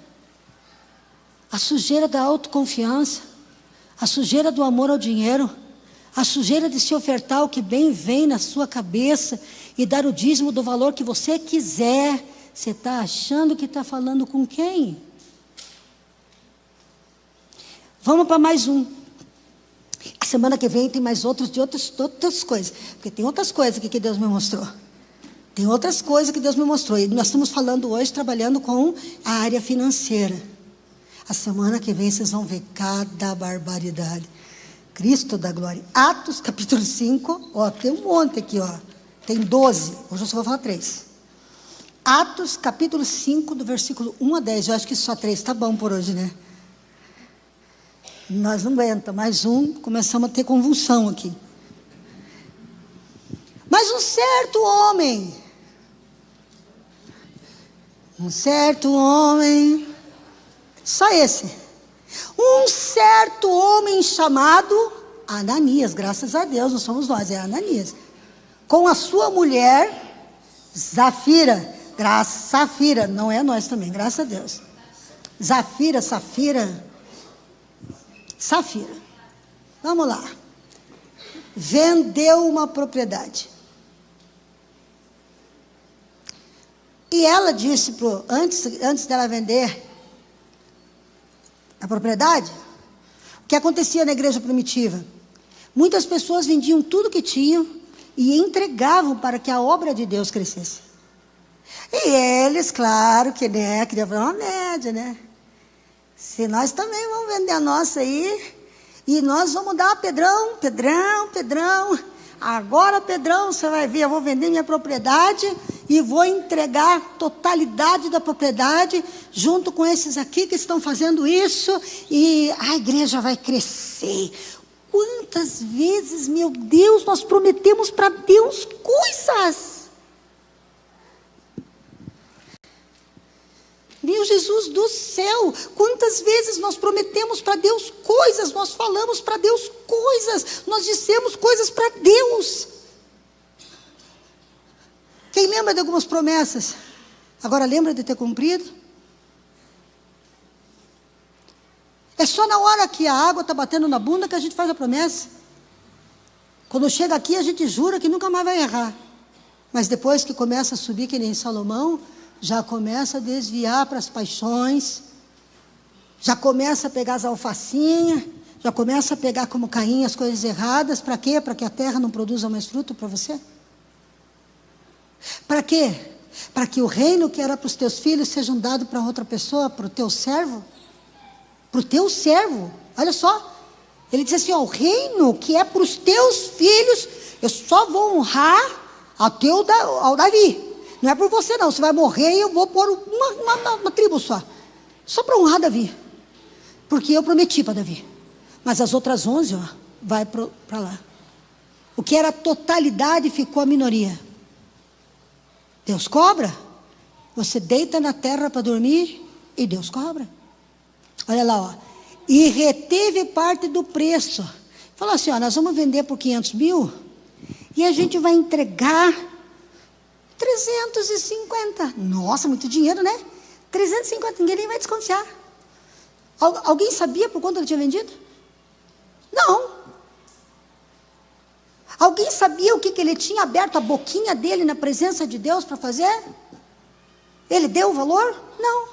A sujeira da autoconfiança, a sujeira do amor ao dinheiro, a sujeira de se ofertar o que bem vem na sua cabeça e dar o dízimo do valor que você quiser. Você está achando que está falando com quem? Vamos para mais um. A semana que vem tem mais outros de outras coisas. Porque tem outras coisas aqui que Deus me mostrou. Tem outras coisas que Deus me mostrou. E nós estamos falando hoje, trabalhando com a área financeira. A semana que vem vocês vão ver cada barbaridade. Cristo da glória. Atos capítulo 5. Ó, tem um monte aqui, ó. Tem 12. Hoje eu só vou falar 3. Atos capítulo 5, do versículo 1 a 10. Eu acho que só 3 está bom por hoje, né? Nós não aguenta. Mais um, começamos a ter convulsão aqui. Mas um certo homem, só esse, um certo homem chamado Ananias, graças a Deus, não somos nós, é Ananias. Com a sua mulher, Safira, não é nós também, graças a Deus. Safira. Vamos lá. Vendeu uma propriedade. E ela disse, antes dela vender a propriedade, o que acontecia na igreja primitiva? Muitas pessoas vendiam tudo que tinham e entregavam para que a obra de Deus crescesse. E eles, claro, que queriam fazer uma média, né? Se nós também vamos vender a nossa aí, e nós vamos dar Pedrão. Agora, Pedrão, você vai ver, eu vou vender minha propriedade e vou entregar a totalidade da propriedade junto com esses aqui que estão fazendo isso e a igreja vai crescer. Quantas vezes, meu Deus, nós prometemos para Deus coisas. Meu Jesus do céu, quantas vezes nós prometemos para Deus coisas, nós falamos para Deus coisas, nós dissemos coisas para Deus. Quem lembra de algumas promessas? Agora lembra de ter cumprido? É só na hora que a água está batendo na bunda que a gente faz a promessa. Quando chega aqui a gente jura que nunca mais vai errar. Mas depois que começa a subir que nem Salomão, já começa a desviar para as paixões, já começa a pegar as alfacinhas, já começa a pegar como Caim as coisas erradas. Para quê? Para que a terra não produza mais fruto para você? Para quê? Para que o reino que era para os teus filhos seja dado para outra pessoa, para o teu servo? Para o teu servo, olha só, ele diz assim, ó, o reino que é para os teus filhos, eu só vou honrar ao Davi. Não é por você não, você vai morrer e eu vou pôr uma tribo só para honrar Davi, porque eu prometi para Davi, mas as outras 11, ó, vai para lá. O que era a totalidade ficou a minoria. Deus cobra, você deita na terra para dormir e Deus cobra. Olha lá, ó, e reteve parte do preço, falou assim, ó, nós vamos vender por 500 mil e a gente vai entregar 350, nossa, muito dinheiro, né? 350, ninguém nem vai desconfiar. Alguém sabia por quanto ele tinha vendido? Não. Alguém sabia o que ele tinha aberto a boquinha dele na presença de Deus para fazer? Ele deu o valor? Não.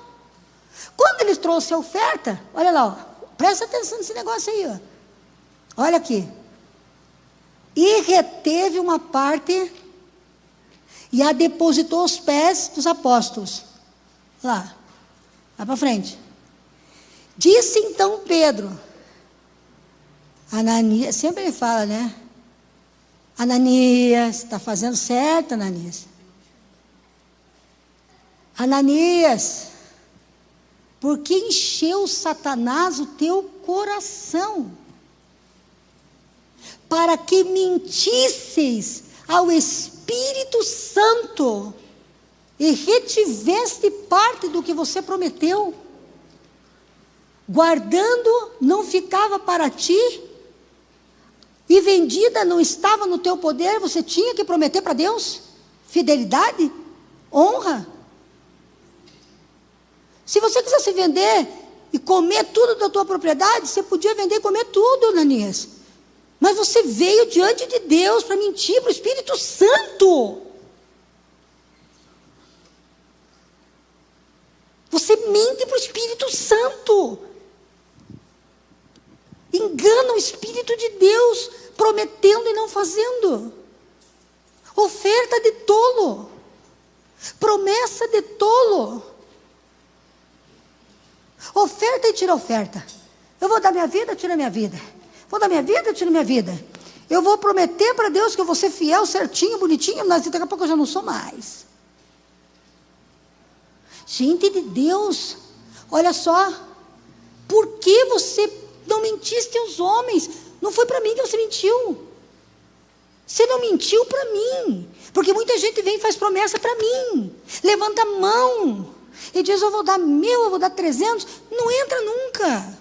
Quando ele trouxe a oferta, olha lá, ó, presta atenção nesse negócio aí, ó. Olha aqui. E reteve uma parte e a depositou aos pés dos apóstolos. Lá para frente. Disse então Pedro, Ananias, sempre ele fala, né? Ananias, está fazendo certo, Ananias. Ananias, por que encheu Satanás o teu coração? Para que mentisseis ao Espírito Santo e retiveste parte do que você prometeu, guardando não ficava para ti, e vendida não estava no teu poder, você tinha que prometer para Deus fidelidade, honra. Se você quisesse vender e comer tudo da tua propriedade, você podia vender e comer tudo, Ananias. Mas você veio diante de Deus para mentir para o Espírito Santo. Você mente para o Espírito Santo. Engana o Espírito de Deus, prometendo e não fazendo. Oferta de tolo. Promessa de tolo. Oferta e tira oferta. Eu vou dar minha vida, tira minha vida. Vou dar minha vida, tiro minha vida. Eu vou prometer para Deus que eu vou ser fiel, certinho, bonitinho, mas daqui a pouco eu já não sou mais. Gente de Deus, olha só, por que você não mentiste aos homens? Não foi para mim que você mentiu. Você não mentiu para mim, porque muita gente vem e faz promessa para mim, levanta a mão e diz, eu vou dar 1.000, eu vou dar 300, não entra nunca.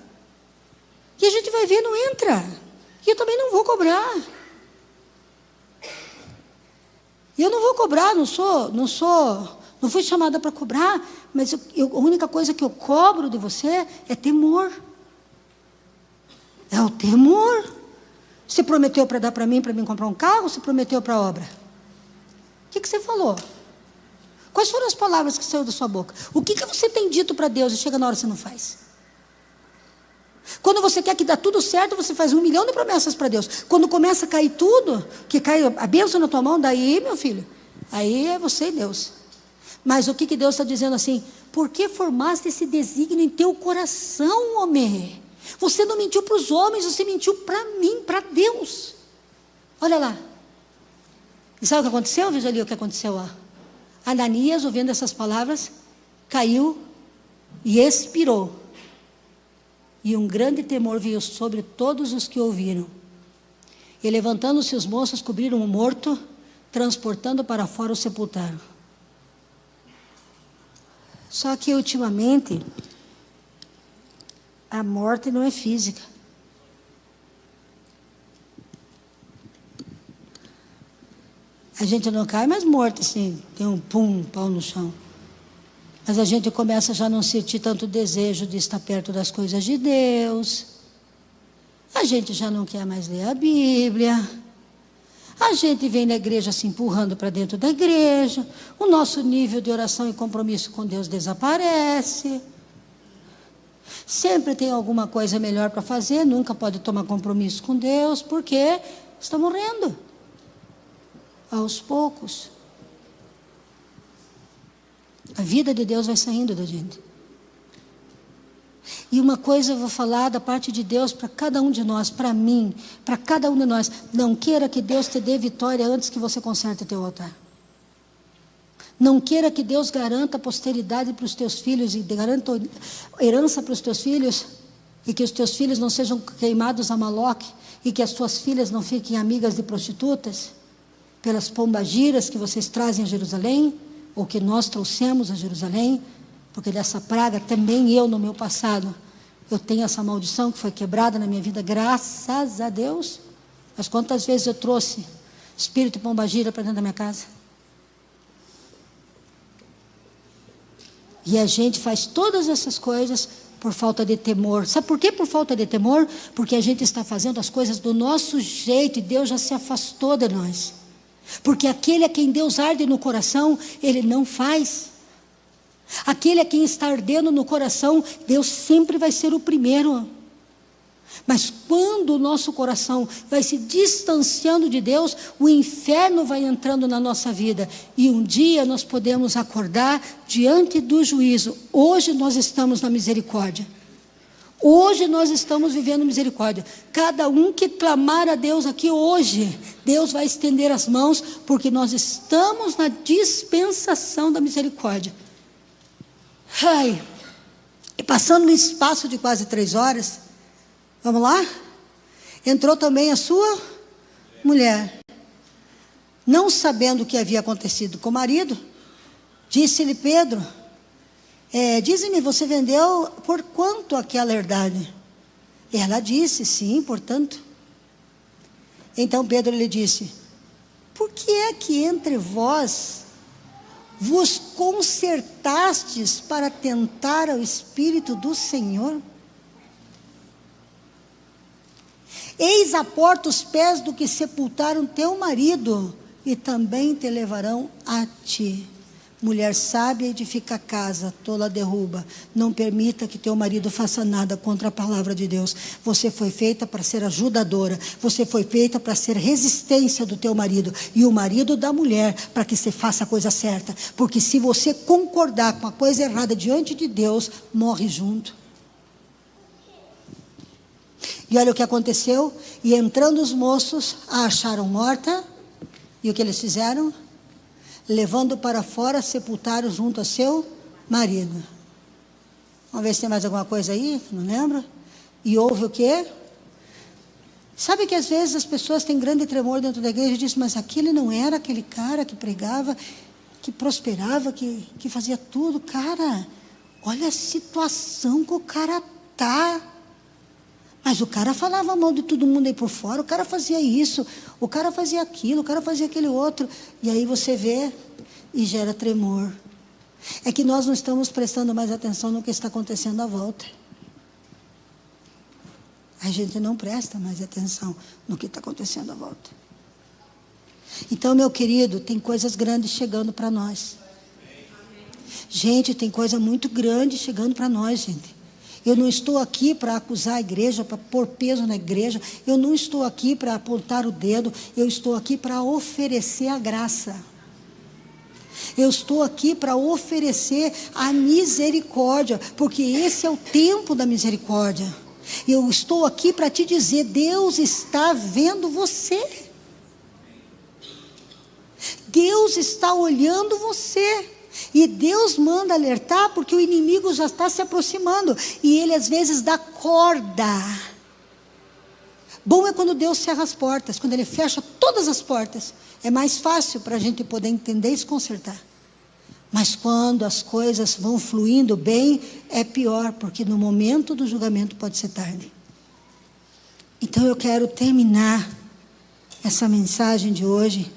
E a gente vai ver, não entra. E eu também não vou cobrar. E eu não vou cobrar, não fui chamada para cobrar, mas a única coisa que eu cobro de você é temor. É o temor. Você prometeu para dar para mim comprar um carro, você prometeu para a obra? O que você falou? Quais foram as palavras que saíram da sua boca? O que você tem dito para Deus e chega na hora que você não faz? Quando você quer que dá tudo certo, você faz 1 milhão de promessas para Deus. Quando começa a cair tudo, que cai a bênção na tua mão, daí, meu filho, aí é você e Deus. Mas o que Deus está dizendo assim? Por que formaste esse desígnio em teu coração, homem? Você não mentiu para os homens, você mentiu para mim, para Deus. Olha lá. E sabe o que aconteceu? Veja ali o que aconteceu, ó. Ananias, ouvindo essas palavras, caiu e expirou. E um grande temor veio sobre todos os que ouviram. E levantando-se os moços, cobriram o morto, transportando para fora o sepultaram. Só que ultimamente, a morte não é física. A gente não cai mais morto assim, tem um pau no chão. Mas a gente começa já a não sentir tanto desejo de estar perto das coisas de Deus. A gente já não quer mais ler a Bíblia. A gente vem na igreja se empurrando para dentro da igreja. O nosso nível de oração e compromisso com Deus desaparece. Sempre tem alguma coisa melhor para fazer, nunca pode tomar compromisso com Deus, porque está morrendo. Aos poucos. A vida de Deus vai saindo da gente. E uma coisa eu vou falar da parte de Deus para cada um de nós, para mim, para cada um de nós. Não queira que Deus te dê vitória antes que você conserte teu altar. Não queira que Deus garanta posteridade para os teus filhos e garanta herança para os teus filhos e que os teus filhos não sejam queimados a Maloque e que as suas filhas não fiquem amigas de prostitutas pelas pombagiras que vocês trazem a Jerusalém ou que nós trouxemos a Jerusalém, porque dessa praga também eu no meu passado eu tenho essa maldição que foi quebrada na minha vida, graças a Deus. Mas quantas vezes eu trouxe espírito de pombagira para dentro da minha casa? E a gente faz todas essas coisas por falta de temor. Sabe por que por falta de temor? Porque a gente está fazendo as coisas do nosso jeito e Deus já se afastou de nós. Porque aquele a quem Deus arde no coração, Ele não faz. Aquele a quem está ardendo no coração, Deus sempre vai ser o primeiro. Mas quando o nosso coração vai se distanciando de Deus, o inferno vai entrando na nossa vida. E um dia nós podemos acordar diante do juízo. Hoje nós estamos na misericórdia. Hoje nós estamos vivendo misericórdia. Cada um que clamar a Deus aqui hoje, Deus vai estender as mãos, porque nós estamos na dispensação da misericórdia. Ai, e passando um espaço de quase 3 horas, vamos lá? Entrou também a sua mulher. Não sabendo o que havia acontecido com o marido, disse-lhe Pedro, dize-me, você vendeu por quanto aquela herdade? Ela disse, sim, portanto. Então Pedro lhe disse, por que é que entre vós vos concertastes para tentar ao Espírito do Senhor? Eis à porta os pés do que sepultaram teu marido, e também te levarão a ti. Mulher sábia edifica a casa, tola derruba. Não permita que teu marido faça nada contra a palavra de Deus. Você foi feita para ser ajudadora. Você foi feita para ser resistência do teu marido. E o marido da mulher, para que você faça a coisa certa. Porque se você concordar com a coisa errada diante de Deus, morre junto. E olha o que aconteceu. E entrando os moços, a acharam morta. E o que eles fizeram? Levando para fora, sepultaram junto a seu marido. Vamos ver se tem mais alguma coisa aí, não lembro. E houve o quê? Sabe que às vezes as pessoas têm grande tremor dentro da igreja e dizem, mas aquele não era aquele cara que pregava, que prosperava, que fazia tudo. Cara, olha a situação que o cara está. Mas o cara falava mal de todo mundo aí por fora, o cara fazia isso, o cara fazia aquilo, o cara fazia aquele outro. E aí você vê e gera tremor. É que nós não estamos prestando mais atenção no que está acontecendo à volta. A gente não presta mais atenção no que está acontecendo à volta. Então, meu querido, tem coisas grandes chegando para nós. Gente, tem coisa muito grande chegando para nós, gente. Eu não estou aqui para acusar a igreja, para pôr peso na igreja. Eu não estou aqui para apontar o dedo. Eu estou aqui para oferecer a graça. Eu estou aqui para oferecer a misericórdia, porque esse é o tempo da misericórdia. Eu estou aqui para te dizer, Deus está vendo você. Deus está olhando você. E Deus manda alertar porque o inimigo já está se aproximando. E ele às vezes dá corda. Bom é quando Deus cerra as portas. Quando Ele fecha todas as portas. É mais fácil para a gente poder entender e se consertar. Mas quando as coisas vão fluindo bem, é pior. Porque no momento do julgamento pode ser tarde. Então eu quero terminar essa mensagem de hoje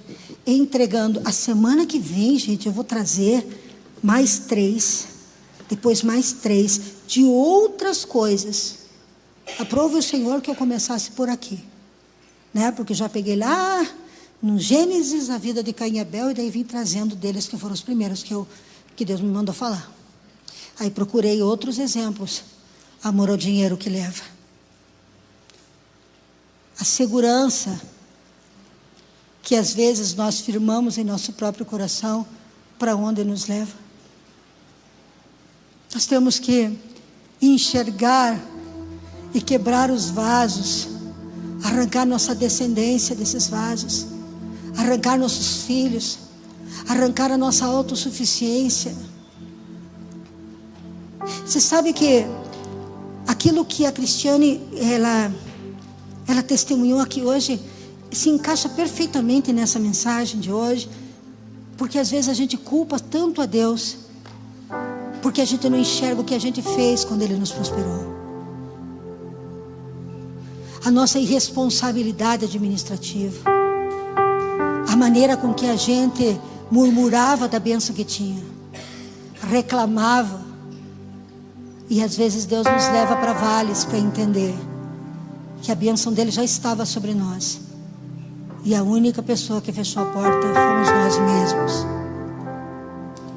entregando. A semana que vem, gente, eu vou trazer mais 3, depois mais 3, de outras coisas. Aprove o Senhor que eu começasse por aqui, né? Porque já peguei lá no Gênesis a vida de Caim e Abel, e daí vim trazendo deles que foram os primeiros que Deus me mandou falar. Aí procurei outros exemplos. Amor ao dinheiro que leva. A segurança que às vezes nós firmamos em nosso próprio coração, para onde nos leva. Nós temos que enxergar e quebrar os vasos, arrancar nossa descendência desses vasos, arrancar nossos filhos, arrancar a nossa autossuficiência. Você sabe que aquilo que a Cristiane, ela testemunhou aqui hoje, se encaixa perfeitamente nessa mensagem de hoje, porque às vezes a gente culpa tanto a Deus, porque a gente não enxerga o que a gente fez quando Ele nos prosperou. A nossa irresponsabilidade administrativa, a maneira com que a gente murmurava da bênção que tinha, reclamava, e às vezes Deus nos leva para vales para entender que a bênção dele já estava sobre nós. E a única pessoa que fechou a porta fomos nós mesmos.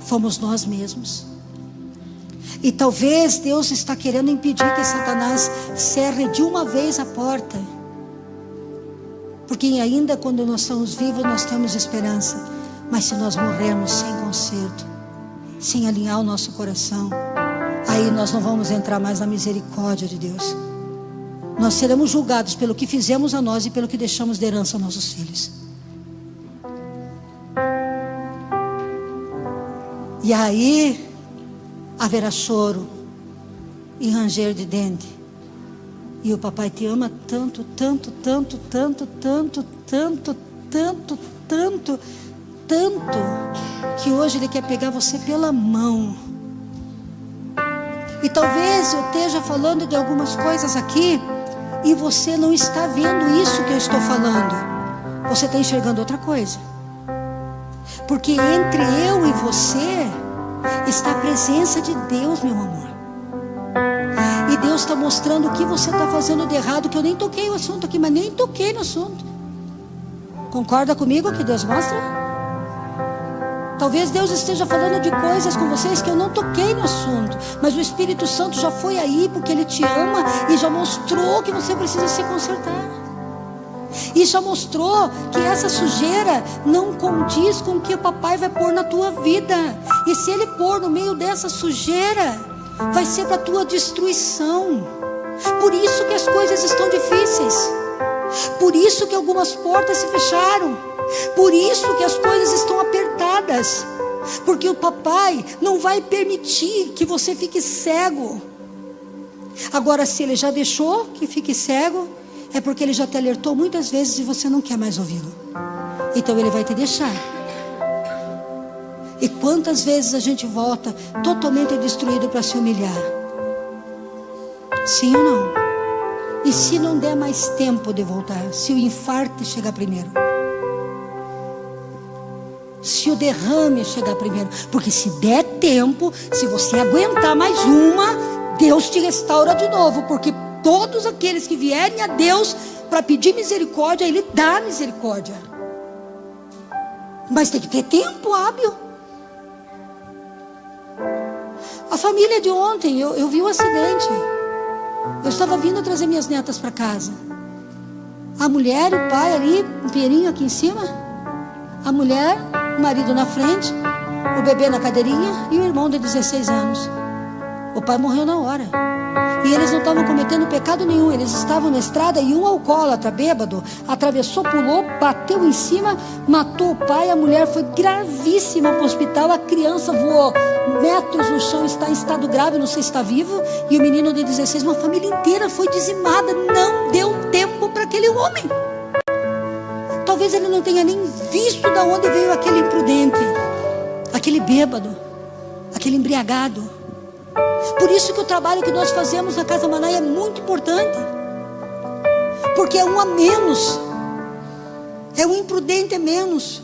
Fomos nós mesmos. E talvez Deus está querendo impedir que Satanás cerre de uma vez a porta. Porque ainda quando nós estamos vivos, nós temos esperança. Mas se nós morrermos sem conserto, sem alinhar o nosso coração, aí nós não vamos entrar mais na misericórdia de Deus. Nós seremos julgados pelo que fizemos a nós e pelo que deixamos de herança aos nossos filhos. E aí haverá choro e ranger de dente. E o papai te ama tanto, tanto, tanto, tanto, tanto, tanto, tanto, tanto, tanto, que hoje Ele quer pegar você pela mão. E talvez eu esteja falando de algumas coisas aqui e você não está vendo isso que eu estou falando. Você está enxergando outra coisa. Porque entre eu e você está a presença de Deus, meu amor. E Deus está mostrando o que você está fazendo de errado, que eu nem toquei o assunto aqui, mas nem toquei no assunto. Concorda comigo que Deus mostra? Talvez Deus esteja falando de coisas com vocês que eu não toquei no assunto, mas o Espírito Santo já foi aí porque Ele te ama e já mostrou que você precisa se consertar. E já mostrou que essa sujeira não condiz com o que o papai vai pôr na tua vida. E se Ele pôr no meio dessa sujeira, vai ser para a tua destruição. Por isso que as coisas estão difíceis. Por isso que algumas portas se fecharam. Por isso que as coisas estão apertadas. Porque o papai não vai permitir que você fique cego. Agora, se Ele já deixou que fique cego, é porque Ele já te alertou muitas vezes e você não quer mais ouvi-lo. Então Ele vai te deixar. E quantas vezes a gente volta totalmente destruído para se humilhar? Sim ou não? E se não der mais tempo de voltar? Se o infarto chegar primeiro? Se o derrame chegar primeiro? Porque se der tempo, se você aguentar mais uma, Deus te restaura de novo. Porque todos aqueles que vierem a Deus para pedir misericórdia, Ele dá misericórdia. Mas tem que ter tempo hábil. A família de ontem, eu vi um acidente. Eu estava vindo trazer minhas netas para casa. A mulher e o pai ali, um pinheirinho aqui em cima. A mulher, o marido na frente, o bebê na cadeirinha e o irmão de 16 anos. O pai morreu na hora. E eles não estavam cometendo pecado nenhum. Eles estavam na estrada e um alcoólatra bêbado atravessou, pulou, bateu em cima, matou o pai. A mulher foi gravíssima para o hospital. A criança voou metros no chão, está em estado grave, não sei se está vivo. E o menino de 16, uma família inteira foi dizimada. Não deu tempo para aquele homem. Talvez ele não tenha nem visto de onde veio aquele imprudente, aquele bêbado, aquele embriagado. Por isso que o trabalho que nós fazemos na Casa Maná é muito importante. Porque é um a menos. É um imprudente a menos.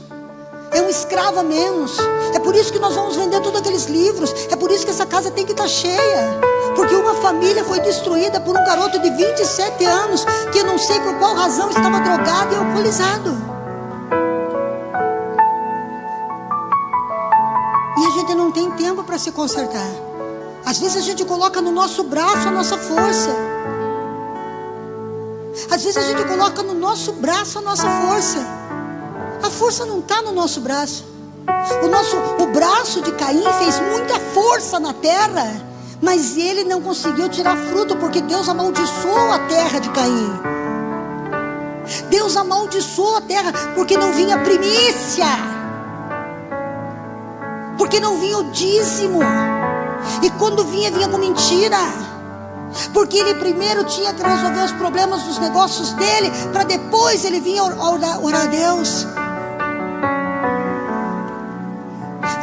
É um escravo a menos. É por isso que nós vamos vender todos aqueles livros. É por isso que essa casa tem que estar cheia. Porque uma família foi destruída por um garoto de 27 anos, que eu não sei por qual razão estava drogado e alcoolizado. E a gente não tem tempo para se consertar. Às vezes a gente coloca no nosso braço a nossa força. Às vezes a gente coloca no nosso braço a nossa força. A força não está no nosso braço. O braço de Caim fez muita força na terra, mas ele não conseguiu tirar fruto, porque Deus amaldiçoou a terra de Caim. Deus amaldiçoou a terra porque não vinha primícia, porque não vinha o dízimo. E quando vinha com mentira. Porque ele primeiro tinha que resolver os problemas dos negócios dele, para depois ele vinha orar a Deus.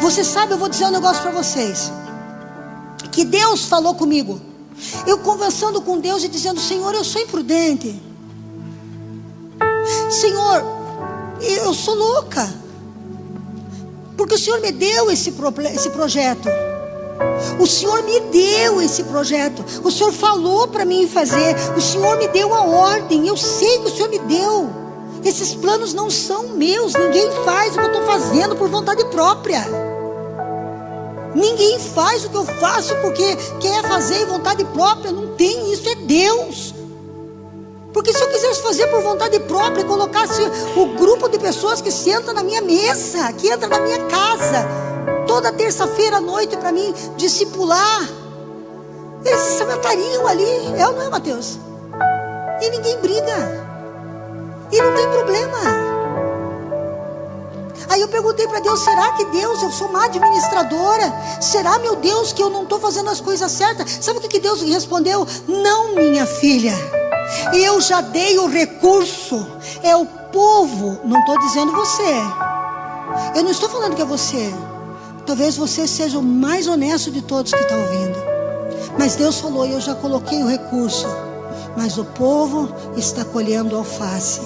Você sabe, eu vou dizer um negócio para vocês. Que Deus falou comigo. Eu conversando com Deus e dizendo: Senhor, eu sou imprudente. Senhor, eu sou louca. Porque o Senhor me deu esse projeto. O Senhor me deu esse projeto. O Senhor falou para mim fazer. O Senhor me deu a ordem. Eu sei que o Senhor me deu. Esses planos não são meus. Ninguém faz o que eu estou fazendo por vontade própria. Ninguém faz o que eu faço porque quer fazer em vontade própria. Não tem isso, é Deus. Porque se eu quisesse fazer por vontade própria, colocasse o grupo de pessoas que sentam na minha mesa, que entra na minha casa toda terça-feira à noite para mim discipular, eles se matariam ali. É ou não é, Mateus? E ninguém briga. E não tem problema. Aí eu perguntei para Deus: será que Deus, eu sou uma administradora? Será, meu Deus, que eu não estou fazendo as coisas certas? Sabe o que Deus respondeu? Não, minha filha, eu já dei o recurso. É o povo. Não estou dizendo você. Eu não estou falando que é você. Talvez você seja o mais honesto de todos que estão ouvindo. Mas Deus falou: eu já coloquei o recurso. Mas o povo está colhendo alface.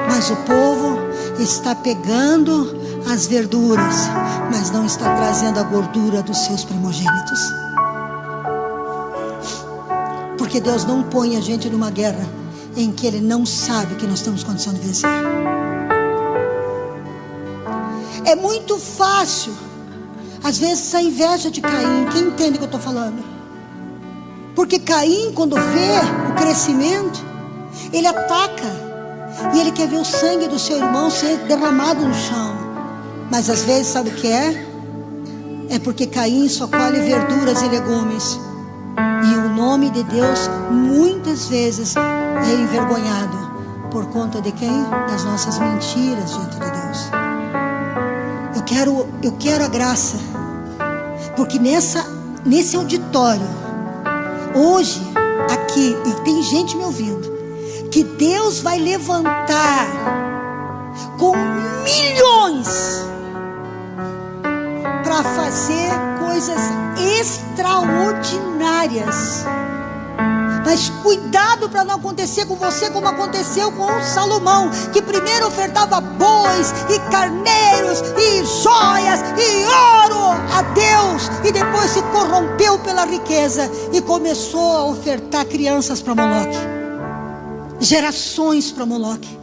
Mas o povo está pegando as verduras, mas não está trazendo a gordura dos seus primogênitos. Porque Deus não põe a gente numa guerra em que Ele não sabe que nós temos condição de vencer. É muito fácil, às vezes, a inveja de Caim. Quem entende o que eu estou falando? Porque Caim, quando vê o crescimento, ele ataca. E ele quer ver o sangue do seu irmão ser derramado no chão. Mas às vezes, sabe o que é? É porque Caim só colhe verduras e legumes. E o nome de Deus muitas vezes é envergonhado. Por conta de quem? Das nossas mentiras diante de Deus. Eu quero a graça. Porque nesse auditório, hoje, aqui, e tem gente me ouvindo, que Deus vai levantar com milhões para fazer coisas extraordinárias. Mas cuidado para não acontecer com você como aconteceu com Salomão, que primeiro ofertava bois e carneiros e joias e ouro a Deus, e depois se corrompeu pela riqueza e começou a ofertar crianças para Moloque, gerações para Moloque.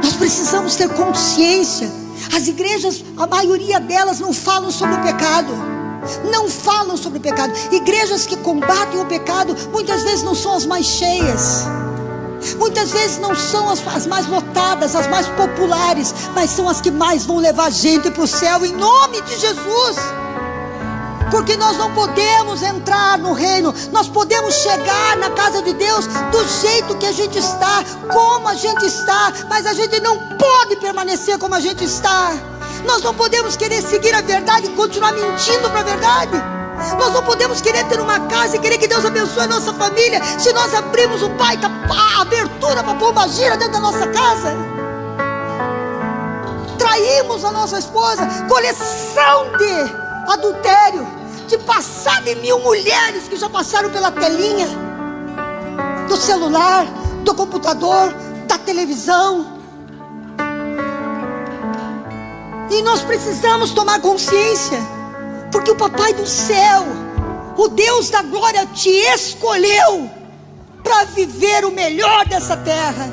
Nós precisamos ter consciência. As igrejas, a maioria delas não falam sobre o pecado. Não falam sobre o pecado. Igrejas que combatem o pecado muitas vezes não são as mais cheias, muitas vezes não são as mais lotadas, as mais populares, mas são as que mais vão levar gente para o céu, em nome de Jesus. Porque nós não podemos entrar no reino, nós podemos chegar na casa de Deus do jeito que a gente está, como a gente está, mas a gente não pode permanecer como a gente está. Nós não podemos querer seguir a verdade e continuar mentindo para a verdade. Nós não podemos querer ter uma casa e querer que Deus abençoe a nossa família se nós abrimos um baita abertura para pôr uma gira dentro da nossa casa. Traímos a nossa esposa, coleção de adultério, de passar de 1000 mulheres que já passaram pela telinha do celular, do computador, da televisão. E nós precisamos tomar consciência, porque o Papai do céu, o Deus da glória, te escolheu para viver o melhor dessa terra.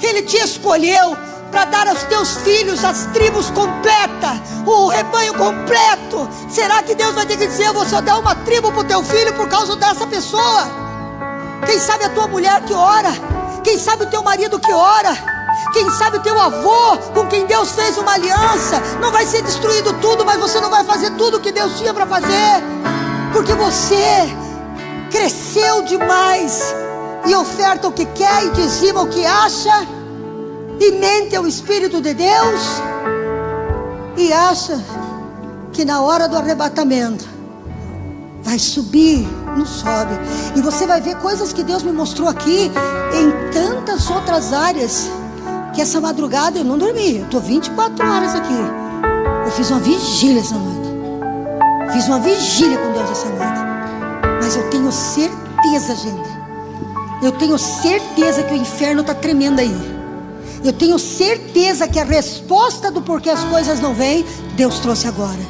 Ele te escolheu para dar aos teus filhos as tribos completas, o rebanho completo. Será que Deus vai ter que dizer: eu vou só dar uma tribo para o teu filho por causa dessa pessoa? Quem sabe a tua mulher que ora, quem sabe o teu marido que ora, quem sabe o teu avô com quem Deus fez uma aliança. Não vai ser destruído tudo, mas você não vai fazer tudo o que Deus tinha para fazer, porque você cresceu demais e oferta o que quer e dizima o que acha, e mente ao Espírito de Deus, e acha que na hora do arrebatamento vai subir, não sobe. E você vai ver coisas que Deus me mostrou aqui em tantas outras áreas, que essa madrugada eu não dormi. Eu estou 24 horas aqui. Eu fiz uma vigília essa noite. Fiz uma vigília com Deus essa noite. Mas eu tenho certeza, gente, eu tenho certeza que o inferno está tremendo aí. Eu tenho certeza que a resposta do porquê as coisas não vêm, Deus trouxe agora.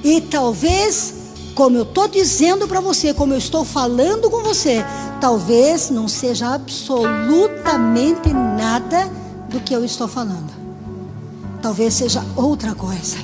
E talvez, como eu estou dizendo para você, como eu estou falando com você, talvez não seja absolutamente nada do que eu estou falando. Talvez seja outra coisa.